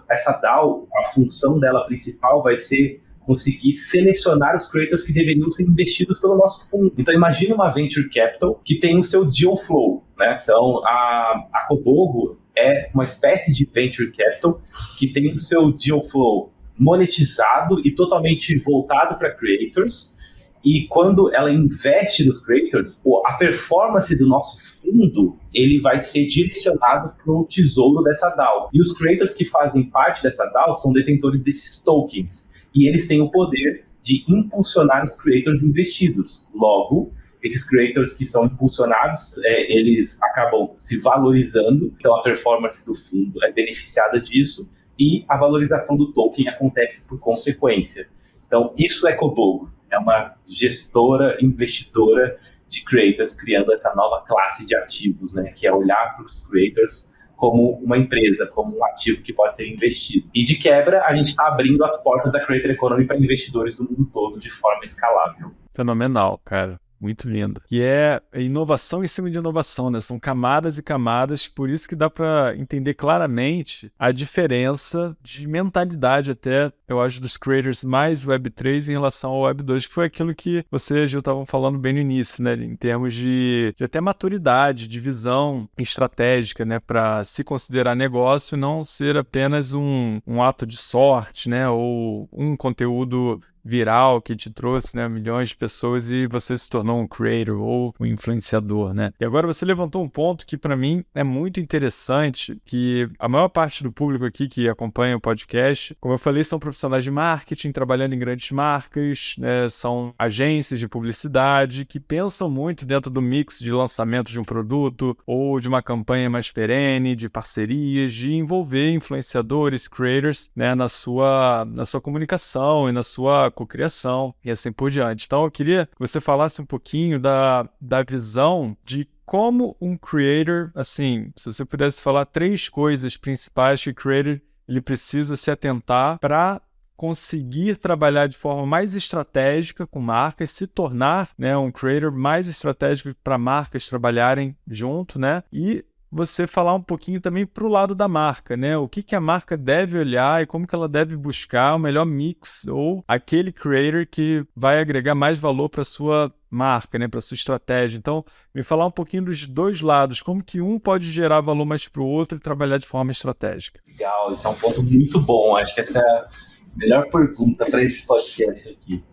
essa DAO, a função dela principal vai ser conseguir selecionar os creators que deveriam ser investidos pelo nosso fundo. Então, imagina uma venture capital que tem o seu deal flow, né? Então, a Kobogo é uma espécie de venture capital que tem o seu deal flow monetizado e totalmente voltado para creators, E quando ela investe nos creators, a performance do nosso fundo, ele vai ser direcionado para o tesouro dessa DAO. E os creators que fazem parte dessa DAO são detentores desses tokens. E eles têm o poder de impulsionar os creators investidos. Logo, esses creators que são impulsionados, eles acabam se valorizando. Então, a performance do fundo é beneficiada disso e a valorização do token acontece por consequência. Então, isso é Kobogo. É uma gestora, investidora de creators, criando essa nova classe de ativos, né? Que é olhar para os creators como uma empresa, como um ativo que pode ser investido. E de quebra, a gente está abrindo as portas da Creator Economy para investidores do mundo todo de forma escalável. Fenomenal, cara. Muito lindo. E é inovação em cima de inovação, né? São camadas e camadas, por isso que dá para entender claramente a diferença de mentalidade até, eu acho, dos creators mais Web3 em relação ao Web2, que foi aquilo que você, Gil, estavam falando bem no início, né? Em termos de até maturidade, de visão estratégica, né? Para se considerar negócio e não ser apenas um ato de sorte, né? Ou um conteúdo viral que te trouxe, né, milhões de pessoas e você se tornou um creator ou um influenciador, né? E agora você levantou um ponto que para mim é muito interessante, que a maior parte do público aqui que acompanha o podcast, como eu falei, são profissionais de marketing, trabalhando em grandes marcas, né, são agências de publicidade que pensam muito dentro do mix de lançamento de um produto ou de uma campanha mais perene, de parcerias, de envolver influenciadores, creators, né, na sua comunicação e na sua cocriação e assim por diante. Então eu queria que você falasse um pouquinho da visão de como um creator, assim, se você pudesse falar 3 coisas principais que o creator ele precisa se atentar para conseguir trabalhar de forma mais estratégica com marcas, se tornar, né, um creator mais estratégico para marcas trabalharem junto, né? E você falar um pouquinho também para o lado da marca, né? O que a marca deve olhar e como que ela deve buscar o melhor mix ou aquele creator que vai agregar mais valor para a sua marca, né? Para a sua estratégia. Então, me falar um pouquinho dos 2 lados, como que um pode gerar valor mais para o outro e trabalhar de forma estratégica. Legal, esse é um ponto muito bom. Acho que essa é a melhor pergunta para esse podcast aqui.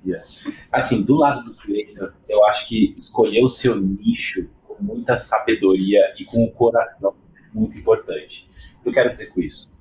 Assim, do lado do creator, eu acho que escolher o seu nicho com muita sabedoria e com o coração é muito importante. O que eu quero dizer com isso?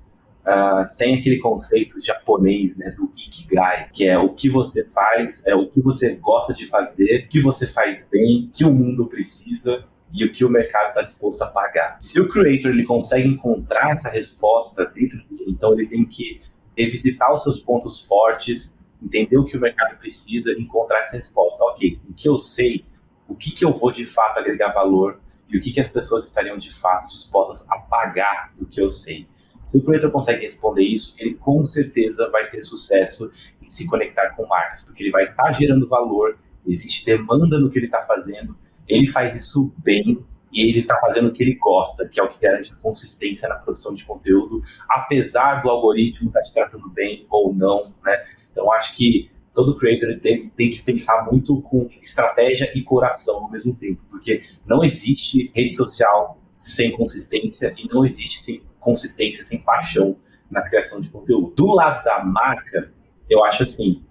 Tem aquele conceito japonês, né, do Ikigai, que é o que você faz, é o que você gosta de fazer, o que você faz bem, o que o mundo precisa e o que o mercado está disposto a pagar. Se o creator ele consegue encontrar essa resposta dentro dele, então ele tem que revisitar os seus pontos fortes, entender o que o mercado precisa e encontrar essa resposta. Ok, o que eu sei, o que eu vou de fato agregar valor e o que as pessoas estariam de fato dispostas a pagar do que eu sei. Se o creator consegue responder isso, ele com certeza vai ter sucesso em se conectar com marcas, porque ele vai estar gerando valor, existe demanda no que ele está fazendo, ele faz isso bem e ele está fazendo o que ele gosta, que é o que garante consistência na produção de conteúdo, apesar do algoritmo estar te tratando bem ou não, né? Então, acho que todo creator tem que pensar muito com estratégia e coração ao mesmo tempo, porque não existe rede social sem consistência e não existe consistência sem paixão na criação de conteúdo. Do lado da marca, eu acho assim,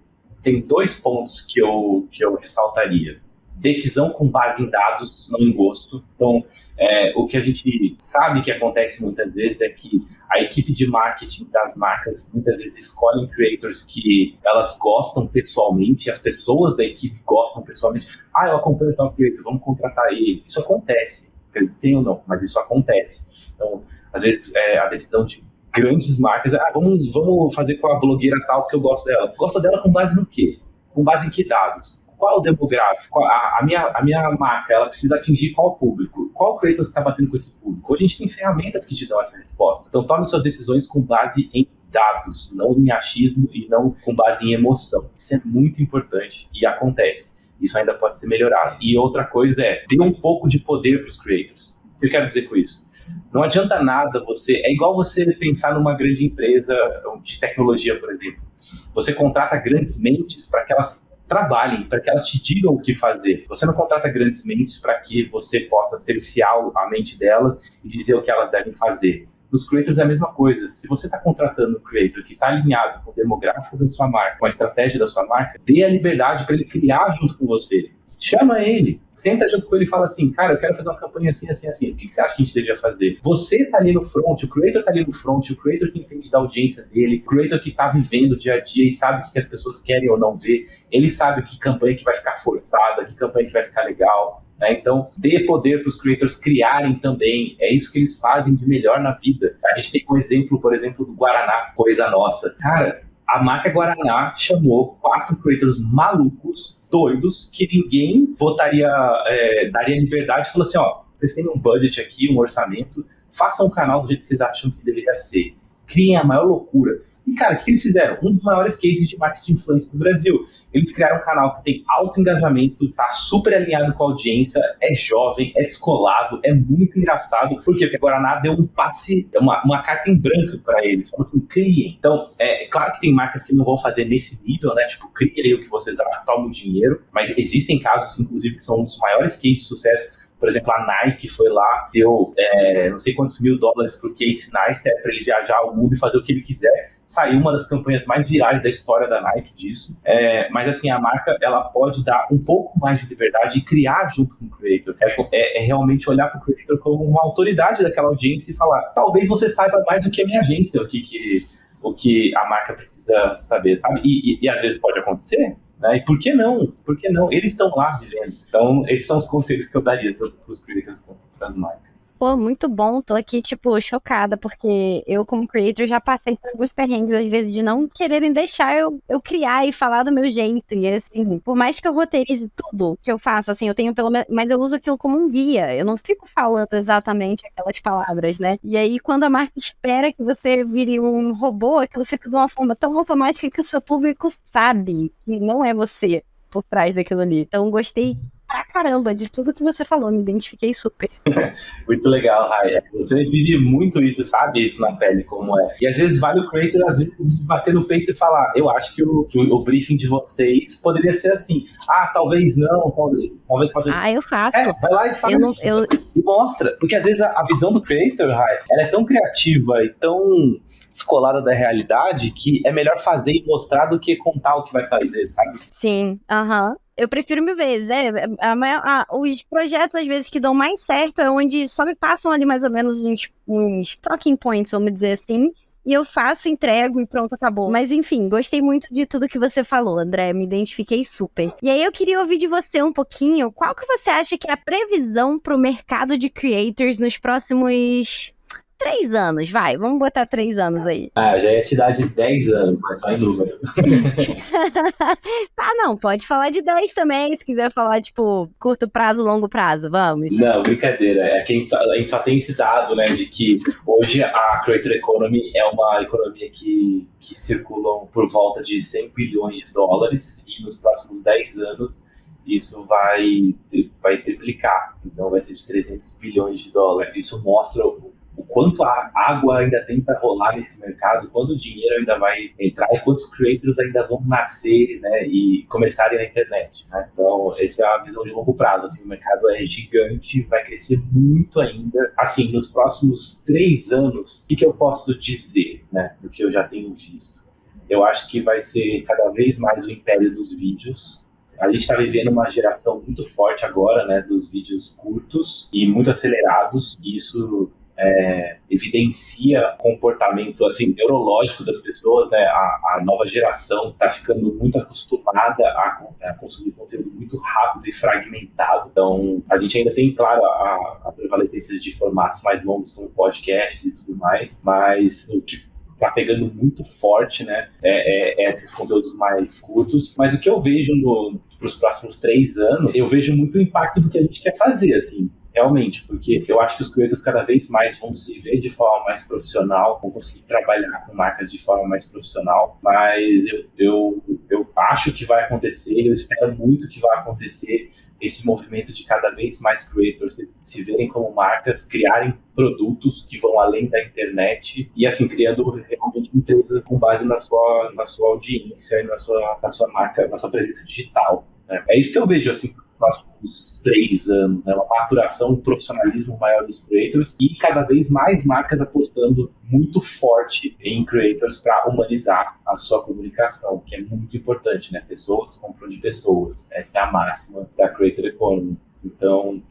tem 2 pontos que eu ressaltaria. Decisão com base em dados, não em gosto. Então, o que a gente sabe que acontece muitas vezes é que a equipe de marketing das marcas muitas vezes escolhem creators que elas gostam pessoalmente, as pessoas da equipe gostam pessoalmente. Eu acompanho o tal creator, vamos contratar ele. Isso acontece, acreditem ou não, mas isso acontece. Então, às vezes, a decisão de grandes marcas é, vamos fazer com a blogueira tal porque eu gosto dela. Gosta dela com base no quê? Com base em que dados? Qual é o demográfico? A minha marca, ela precisa atingir qual público? Qual creator que está batendo com esse público? Hoje a gente tem ferramentas que te dão essa resposta. Então tome suas decisões com base em dados, não em achismo e não com base em emoção. Isso é muito importante e acontece. Isso ainda pode ser melhorado. E outra coisa dê um pouco de poder para os creators. O que eu quero dizer com isso? Não adianta nada é igual você pensar numa grande empresa de tecnologia, por exemplo. Você contrata grandes mentes para que elas trabalhem, para que elas te digam o que fazer. Você não contrata grandes mentes para que você possa cercear a mente delas e dizer o que elas devem fazer. Nos creators é a mesma coisa. Se você está contratando um creator que está alinhado com o demográfico da sua marca, com a estratégia da sua marca, dê a liberdade para ele criar junto com você. Chama ele, senta junto com ele e fala assim, cara, eu quero fazer uma campanha assim, assim, assim. O que você acha que a gente deveria fazer? Você tá ali no front, o creator tá ali no front, o creator que entende da audiência dele, o creator que tá vivendo o dia a dia e sabe o que as pessoas querem ou não ver. Ele sabe que campanha que vai ficar forçada, que campanha que vai ficar legal. Então, dê poder para os creators criarem também. É isso que eles fazem de melhor na vida. A gente tem um exemplo, por exemplo, do Guaraná, Coisa Nossa. Cara, a marca Guaraná chamou 4 creators malucos, doidos, que ninguém daria liberdade e falou assim, ó, vocês têm um budget aqui, um orçamento, façam um canal do jeito que vocês acham que deveria ser. Criem a maior loucura. E, cara, o que eles fizeram? Um dos maiores cases de marketing de influência do Brasil. Eles criaram um canal que tem alto engajamento, tá super alinhado com a audiência, é jovem, é descolado, é muito engraçado. Por quê? Porque a Guaraná deu um passe, uma carta em branco para eles. Falou assim, criem. Então, é claro que tem marcas que não vão fazer nesse nível, né? Tipo, criem o que vocês acham, toma o dinheiro. Mas existem casos, inclusive, que são um dos maiores cases de sucesso. Por exemplo, a Nike foi lá, deu não sei quantos $1.000 pro Casey Neistat para ele viajar ao mundo e fazer o que ele quiser. Saiu uma das campanhas mais virais da história da Nike disso. Mas assim, a marca ela pode dar um pouco mais de liberdade e criar junto com o creator. É realmente olhar para o creator como uma autoridade daquela audiência e falar, talvez você saiba mais do que a minha agência, o que a marca precisa saber, sabe? E às vezes pode acontecer, né? E por que não? Por que não? Eles estão lá vivendo. Então, esses são os conselhos que eu daria tanto para os creators quanto para as marcas. Pô, muito bom. Tô aqui, tipo, chocada, porque eu, como creator, já passei por alguns perrengues, às vezes, de não quererem deixar eu criar e falar do meu jeito. E, assim, por mais que eu roteirize tudo que eu faço, assim, eu tenho pelo menos... Mas eu uso aquilo como um guia. Eu não fico falando exatamente aquelas palavras, né? E aí, quando a marca espera que você vire um robô, aquilo fica de uma forma tão automática que o seu público sabe que não é você por trás daquilo ali. Então, gostei pra caramba de tudo que você falou, me identifiquei super. Muito legal, Raya. Você vive muito isso, sabe isso na pele, como é. E às vezes vale o creator, às vezes, bater no peito e falar, eu acho que o briefing de vocês poderia ser assim. Ah, talvez não, talvez faça... Ah, eu faço. Vai lá e faz. E mostra. Porque às vezes a visão do creator, Raya, ela é tão criativa e tão descolada da realidade que é melhor fazer e mostrar do que contar o que vai fazer, sabe? Sim, Eu prefiro 1000 vezes. Os projetos, às vezes, que dão mais certo é onde só me passam ali mais ou menos uns talking points, vamos dizer assim, e eu faço, entrego e pronto, acabou. Mas enfim, gostei muito de tudo que você falou, André, me identifiquei super. E aí eu queria ouvir de você um pouquinho, qual que você acha que é a previsão pro mercado de creators nos próximos 3 anos, vai, vamos botar 3 anos aí. Já ia te dar de 10 anos, mas só em número. Tá, não, pode falar de 10 também, se quiser falar, tipo, curto prazo, longo prazo, vamos. Não, brincadeira, é que a gente só tem esse dado, né, de que hoje a Creator Economy é uma economia que circulam por volta de $100 bilhões e nos próximos 10 anos isso vai triplicar, então vai ser de $300 bilhões. Isso mostra o quanto a água ainda tem para rolar nesse mercado, quanto dinheiro ainda vai entrar e quantos creators ainda vão nascer, né, e começarem na internet, né? Então, essa é a visão de longo prazo. Assim, o mercado é gigante, vai crescer muito ainda. Assim, nos próximos 3 anos, o que eu posso dizer, né, do que eu já tenho visto? Eu acho que vai ser cada vez mais o império dos vídeos. A gente está vivendo uma geração muito forte agora, né, dos vídeos curtos e muito acelerados, e isso evidencia comportamento assim, neurológico das pessoas, né? A nova geração está ficando muito acostumada a consumir conteúdo muito rápido e fragmentado. Então, a gente ainda tem, claro, a prevalecência de formatos mais longos, como podcasts e tudo mais, mas o que tá pegando muito forte, né, esses conteúdos mais curtos. Mas o que eu vejo para os próximos 3 anos, eu vejo muito o impacto do que a gente quer fazer, assim, realmente, porque eu acho que os creators cada vez mais vão se ver de forma mais profissional, vão conseguir trabalhar com marcas de forma mais profissional, mas eu acho que vai acontecer, eu espero muito que vai acontecer esse movimento de cada vez mais creators se verem como marcas, criarem produtos que vão além da internet e assim, criando realmente empresas com base na sua audiência e na sua marca, na sua presença digital, né? É isso que eu vejo assim, nos próximos 3 anos, né? Uma maturação, um profissionalismo maior dos creators e cada vez mais marcas apostando muito forte em creators para humanizar a sua comunicação, que é muito importante, né? Pessoas compram de pessoas. Essa é a máxima da Creator Economy. Então,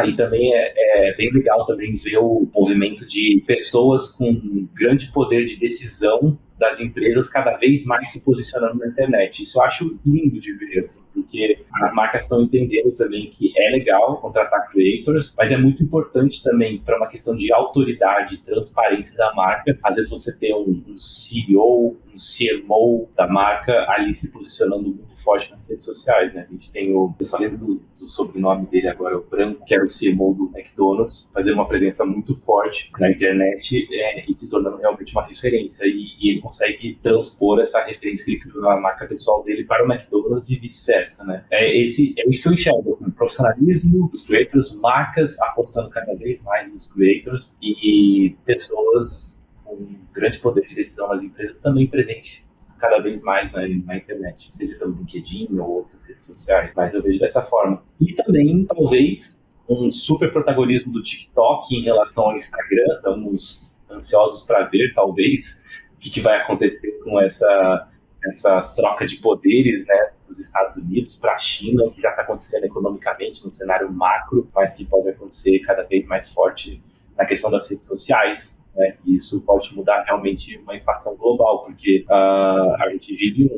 e também é bem legal também ver o movimento de pessoas com grande poder de decisão das empresas cada vez mais se posicionando na internet. Isso eu acho lindo de ver, assim, porque as marcas estão entendendo também que é legal contratar creators, mas é muito importante também para uma questão de autoridade e transparência da marca. Às vezes você tem um CEO, um CMO da marca ali se posicionando muito forte nas redes sociais, né? A gente tem eu só lembro do sobrenome dele agora, o Branco, que era o CMO do McDonald's, fazendo uma presença muito forte na internet e se tornando realmente uma referência. E ele consegue transpor essa referência que ele criou na marca pessoal dele para o McDonald's e vice-versa, né? É isso que eu enxergo, assim, profissionalismo dos creators, marcas apostando cada vez mais nos creators e pessoas com grande poder de decisão nas empresas também presente cada vez mais na internet, seja pelo LinkedIn ou outras redes sociais, mas eu vejo dessa forma. E também, talvez, um super protagonismo do TikTok em relação ao Instagram. Estamos ansiosos para ver, talvez, o que vai acontecer com essa troca de poderes, né, dos Estados Unidos para a China, que já está acontecendo economicamente no cenário macro, mas que pode acontecer cada vez mais forte na questão das redes sociais. Né? E isso pode mudar realmente uma equação global, porque a gente vive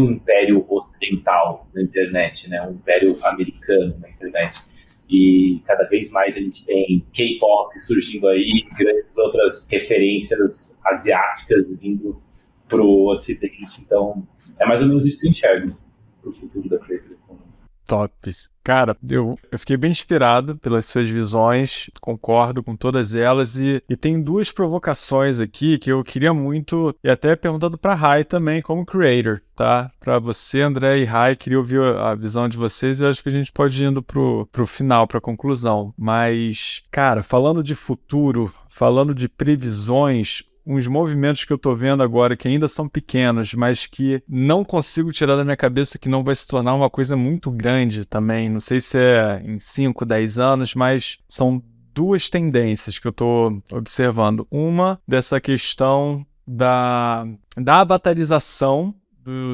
um império ocidental na internet, né? Um império americano na internet. E cada vez mais a gente tem K-pop surgindo aí, grandes outras referências asiáticas vindo para o Ocidente. Então, é mais ou menos isso que eu enxergo para o futuro da Creator Economy. Tops. Cara, eu fiquei bem inspirado pelas suas visões, concordo com todas elas e tem 2 provocações aqui que eu queria muito, e até perguntando para Rai também, como creator, tá? Para você, André e Rai, queria ouvir a visão de vocês e eu acho que a gente pode ir indo pro final, pra conclusão. Mas, cara, falando de futuro, falando de previsões, uns movimentos que eu tô vendo agora que ainda são pequenos, mas que não consigo tirar da minha cabeça que não vai se tornar uma coisa muito grande também. Não sei se é em 5, 10 anos, mas são 2 tendências que eu tô observando. Uma, dessa questão da avatarização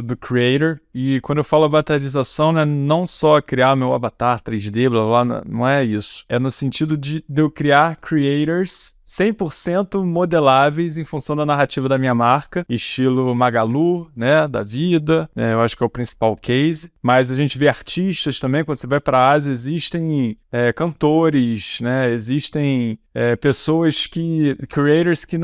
do creator, e quando eu falo avatarização, né, não só criar meu avatar 3D, blá blá, não é isso. É no sentido de eu criar creators 100% modeláveis em função da narrativa da minha marca, estilo Magalu, né, da vida, né, eu acho que é o principal case, mas a gente vê artistas também, quando você vai para a Ásia, existem cantores, né, existem pessoas creators que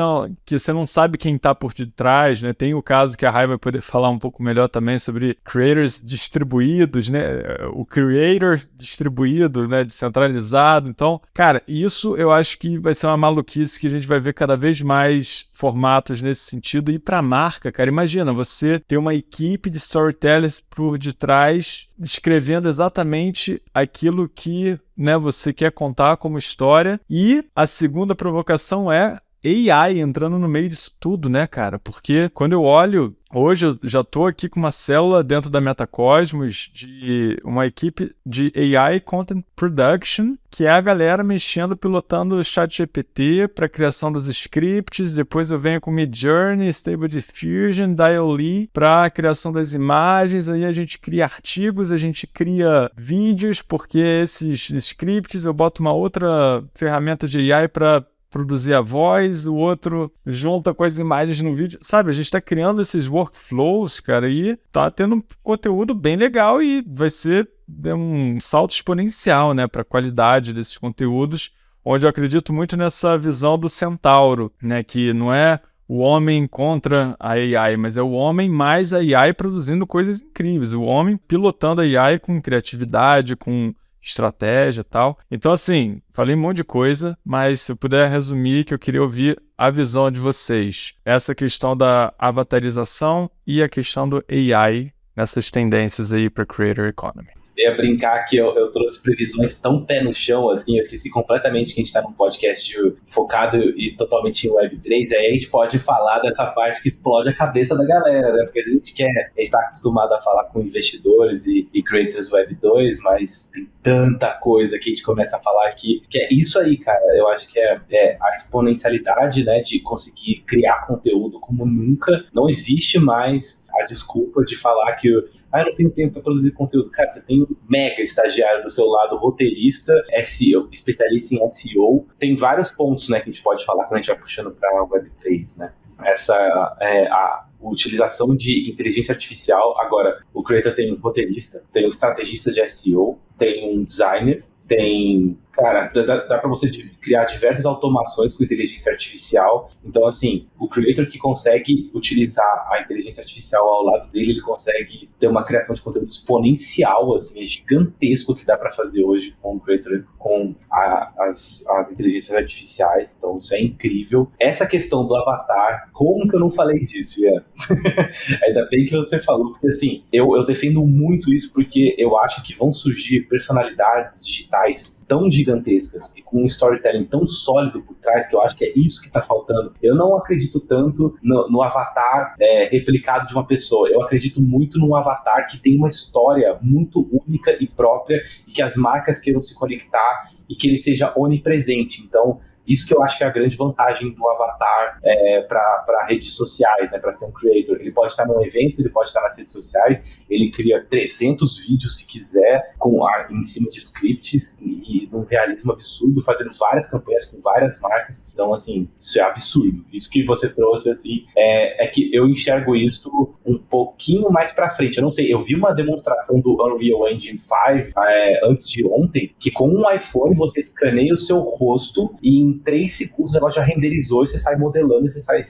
você não sabe quem está por detrás, né, tem o caso que a Rai vai poder falar um pouco melhor também sobre creators distribuídos, né, o creator distribuído, né, descentralizado. Então, cara, isso eu acho que vai ser uma maluquice que a gente vai ver cada vez mais formatos nesse sentido. E para a marca, cara, imagina você ter uma equipe de storytellers por detrás escrevendo exatamente aquilo que, né, você quer contar como história. E a segunda provocação é AI entrando no meio disso tudo, né, cara? Porque quando eu olho, hoje eu já tô aqui com uma célula dentro da Metacosmos de uma equipe de AI Content Production, que é a galera mexendo, pilotando o ChatGPT para criação dos scripts. Depois eu venho com Midjourney, Stable Diffusion, DALL-E para a criação das imagens. Aí a gente cria artigos, a gente cria vídeos, porque esses scripts eu boto uma outra ferramenta de AI para produzir a voz, o outro junta com as imagens no vídeo, sabe? A gente tá criando esses workflows, cara, e tá tendo um conteúdo bem legal e vai ser um salto exponencial, né, para a qualidade desses conteúdos, onde eu acredito muito nessa visão do centauro, né, que não é o homem contra a AI, mas é o homem mais a AI produzindo coisas incríveis, o homem pilotando a AI com criatividade, com estratégia e tal. Então, assim, falei um monte de coisa, mas se eu puder resumir, que eu queria ouvir a visão de vocês. Essa questão da avatarização e a questão do AI nessas tendências aí para Creator Economy. Eu ia brincar que eu trouxe previsões tão pé no chão, assim, eu esqueci completamente que a gente tá num podcast focado e totalmente em Web3, aí a gente pode falar dessa parte que explode a cabeça da galera, né? Porque a gente tá acostumado a falar com investidores e creators Web2, mas tem tanta coisa que a gente começa a falar aqui, que é isso aí, cara. Eu acho que é a exponencialidade, né, de conseguir criar conteúdo como nunca. Não existe mais a desculpa de falar que eu não tenho tempo para produzir conteúdo. Cara, você tem um mega estagiário do seu lado, roteirista, SEO, especialista em SEO. Tem vários pontos, né, que a gente pode falar quando a gente vai puxando para a Web3, né? Essa a utilização de inteligência artificial. Agora, o creator tem um roteirista, tem um estrategista de SEO, tem um designer, tem... Cara, dá pra você criar diversas automações com inteligência artificial. Então, assim, o creator que consegue utilizar a inteligência artificial ao lado dele, ele consegue ter uma criação de conteúdo exponencial, assim, é gigantesco o que dá pra fazer hoje com o creator, com as inteligências artificiais. Então, isso é incrível. Essa questão do avatar, como que eu não falei disso, Ian? Ainda bem que você falou, porque, assim, eu defendo muito isso, porque eu acho que vão surgir personalidades digitais tão gigantescas e com um storytelling tão sólido por trás, que eu acho que é isso que está faltando. Eu não acredito tanto no avatar replicado de uma pessoa. Eu acredito muito num avatar que tem uma história muito única e própria e que as marcas queiram se conectar e que ele seja onipresente. Então, isso que eu acho que é a grande vantagem do avatar para redes sociais, né, para ser um creator. Ele pode estar num evento, ele pode estar nas redes sociais, ele cria 300 vídeos se quiser, em cima de scripts e num realismo absurdo, fazendo várias campanhas com várias marcas. Então, assim, isso é absurdo. Isso que você trouxe, assim, é que eu enxergo isso um pouquinho mais para frente. Eu não sei, eu vi uma demonstração do Unreal Engine 5 antes de ontem, que com um iPhone você escaneia o seu rosto e em 3 segundos o negócio já renderizou e você sai modelando e você sai...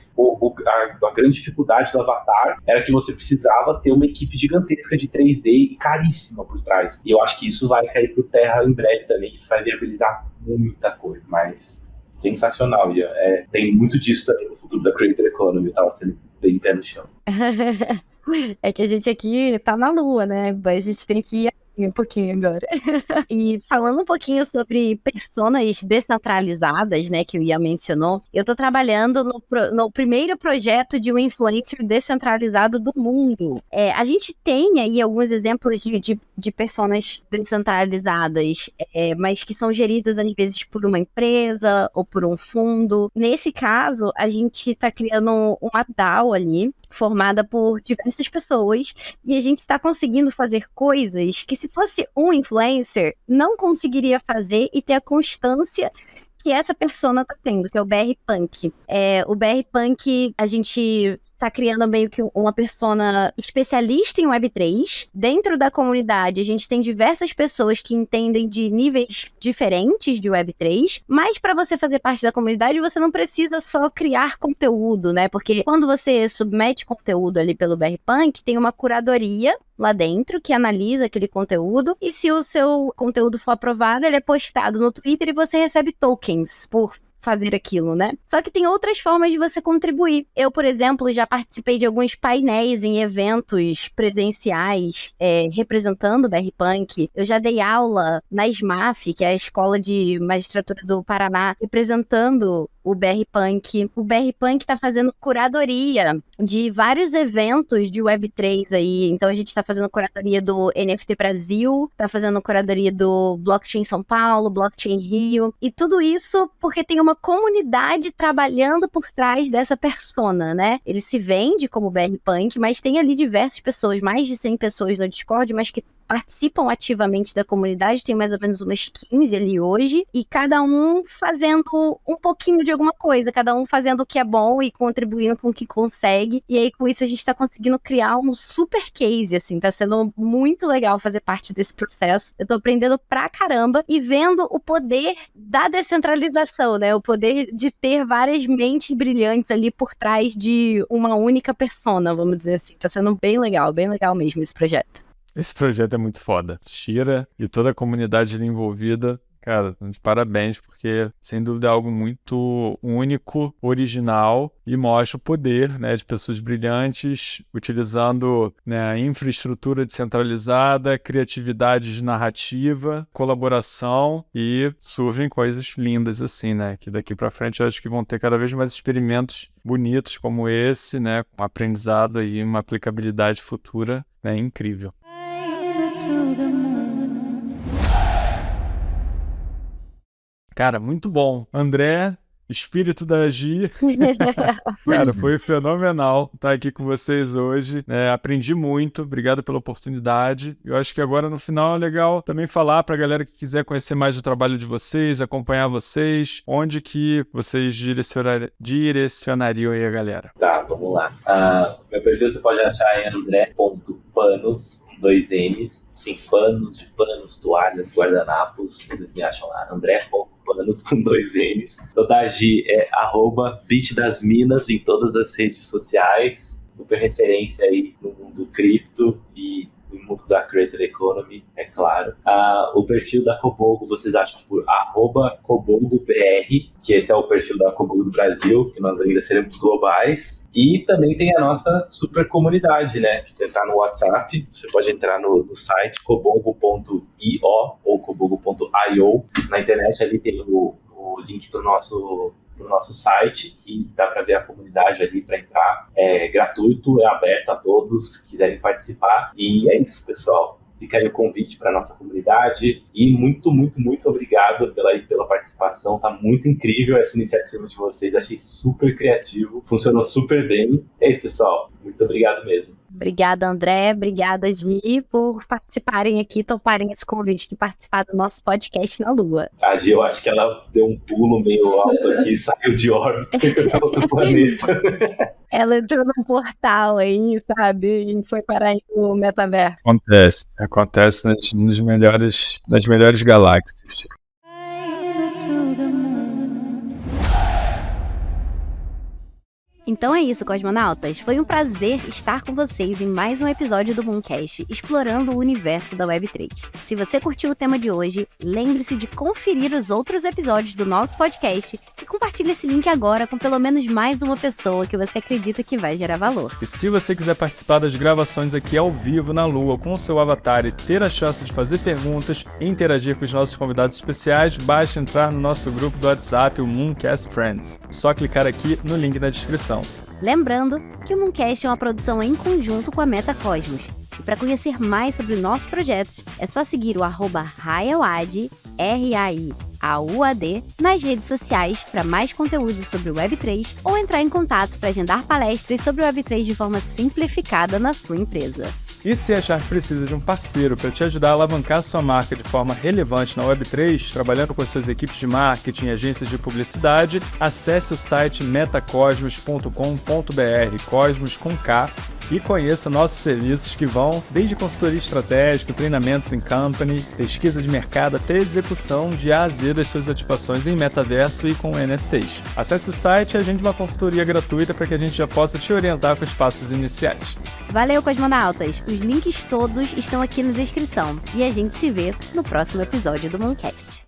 A grande dificuldade do avatar era que você precisava ter uma equipe gigantesca de 3D e caríssima por trás. E eu acho que isso vai cair por terra em breve também. Isso vai viabilizar muita coisa, mas sensacional. Tem muito disso também no futuro da Creator Economy. Eu tava sendo bem pé no chão. É que a gente aqui tá na lua, né? A gente tem que ir um pouquinho agora. E falando um pouquinho sobre personas descentralizadas, né, que o Ian mencionou, eu tô trabalhando no primeiro projeto de um influencer descentralizado do mundo. A gente tem aí alguns exemplos de personas descentralizadas, mas que são geridas às vezes por uma empresa ou por um fundo. Nesse caso, a gente tá criando uma DAO ali, formada por diversas pessoas, e a gente está conseguindo fazer coisas que, se fosse um influencer, não conseguiria fazer e ter a constância que essa persona tá tendo, que é o BR Punk. O BR Punk, a gente tá criando meio que uma persona especialista em Web3. Dentro da comunidade, a gente tem diversas pessoas que entendem de níveis diferentes de Web3, mas para você fazer parte da comunidade, você não precisa só criar conteúdo, né? Porque quando você submete conteúdo ali pelo BR Punk, tem uma curadoria lá dentro que analisa aquele conteúdo, e se o seu conteúdo for aprovado, ele é postado no Twitter e você recebe tokens por fazer aquilo, né? Só que tem outras formas de você contribuir. Eu, por exemplo, já participei de alguns painéis em eventos presenciais, representando o BR Punk. Eu já dei aula na SMAF, que é a Escola de Magistratura do Paraná, representando o BR Punk. O BR Punk tá fazendo curadoria de vários eventos de Web3 aí. Então a gente tá fazendo curadoria do NFT Brasil, tá fazendo curadoria do Blockchain São Paulo, Blockchain Rio, e tudo isso porque tem uma comunidade trabalhando por trás dessa persona, né? Ele se vende como BR Punk, mas tem ali diversas pessoas, mais de 100 pessoas no Discord, mas que participam ativamente da comunidade, tem mais ou menos umas 15 ali hoje, e cada um fazendo um pouquinho de alguma coisa, cada um fazendo o que é bom e contribuindo com o que consegue, e aí com isso a gente tá conseguindo criar um super case, assim, tá sendo muito legal fazer parte desse processo. Eu tô aprendendo pra caramba e vendo o poder da descentralização, né, o poder de ter várias mentes brilhantes ali por trás de uma única persona, vamos dizer assim. Tá sendo bem legal mesmo esse projeto. Esse projeto é muito foda. Shira e toda a comunidade ali envolvida Cara, de parabéns, porque sem dúvida é algo muito único, original e mostra o poder, né, de pessoas brilhantes utilizando, né, infraestrutura descentralizada, criatividade de narrativa, colaboração e surgem coisas lindas assim, né, que daqui para frente eu acho que vão ter cada vez mais experimentos bonitos como esse, né, com aprendizado e uma aplicabilidade futura, né, incrível. Cara, muito bom. André, espírito da Agi. Cara, foi fenomenal estar aqui com vocês hoje. Aprendi muito, obrigado pela oportunidade. Eu acho que agora no final é legal também falar para a galera que quiser conhecer mais do trabalho de vocês, acompanhar vocês, onde que vocês direcionariam aí a galera. Tá, vamos lá. Meu perfil você pode achar em andré.panos, 2 N's, sim, panos, de panos, toalhas, guardanapos, vocês me acham lá, andré.panos com 2 N's. O da Agi é @bitdasminas em todas as redes sociais, super referência aí no mundo cripto e no mundo da Creator Economy, é claro. O perfil da Kobogo vocês acham por @KobogoBR, que esse é o perfil da Kobogo do Brasil, que nós ainda seremos globais. E também tem a nossa super comunidade, né? Que está no WhatsApp. Você pode entrar no site kobogo.io ou kobogo.io. Na internet ali tem o link do nosso site e dá para ver a comunidade ali para entrar. É gratuito, é aberto a todos que quiserem participar. E é isso, pessoal. Fica aí o convite para a nossa comunidade e muito, muito, muito obrigado pela participação. Tá muito incrível essa iniciativa de vocês. Achei super criativo, funcionou super bem. É isso, pessoal. Muito obrigado mesmo. Obrigada, André. Obrigada, Gi, por participarem aqui, toparem esse convite de participar do nosso podcast na Lua. A Gi, eu acho que ela deu um pulo meio alto aqui, saiu de órbita para outro planeta. Ela entrou num portal aí, sabe? E foi parar no metaverso. Acontece nas melhores galáxias. Então é isso, cosmonautas. Foi um prazer estar com vocês em mais um episódio do Mooncast, explorando o universo da Web3. Se você curtiu o tema de hoje, lembre-se de conferir os outros episódios do nosso podcast e compartilhe esse link agora com pelo menos mais uma pessoa que você acredita que vai gerar valor. E se você quiser participar das gravações aqui ao vivo na Lua com o seu avatar e ter a chance de fazer perguntas e interagir com os nossos convidados especiais, basta entrar no nosso grupo do WhatsApp, o Mooncast Friends. Só clicar aqui no link na descrição. Lembrando que o Mooncast é uma produção em conjunto com a MetaCosmos. E para conhecer mais sobre nossos projetos, é só seguir o @Raiauad, RAIAUAD, nas redes sociais para mais conteúdo sobre o Web3 ou entrar em contato para agendar palestras sobre o Web3 de forma simplificada na sua empresa. E se achar que precisa de um parceiro para te ajudar a alavancar sua marca de forma relevante na Web3, trabalhando com as suas equipes de marketing e agências de publicidade, acesse o site metacosmos.com.br, Cosmos com K, e conheça nossos serviços que vão desde consultoria estratégica, treinamentos em company, pesquisa de mercado até execução de A a Z das suas ativações em metaverso e com NFTs. Acesse o site e agende uma consultoria gratuita para que a gente já possa te orientar com os passos iniciais. Valeu, cosmonautas! Os links todos estão aqui na descrição e a gente se vê no próximo episódio do Mooncast.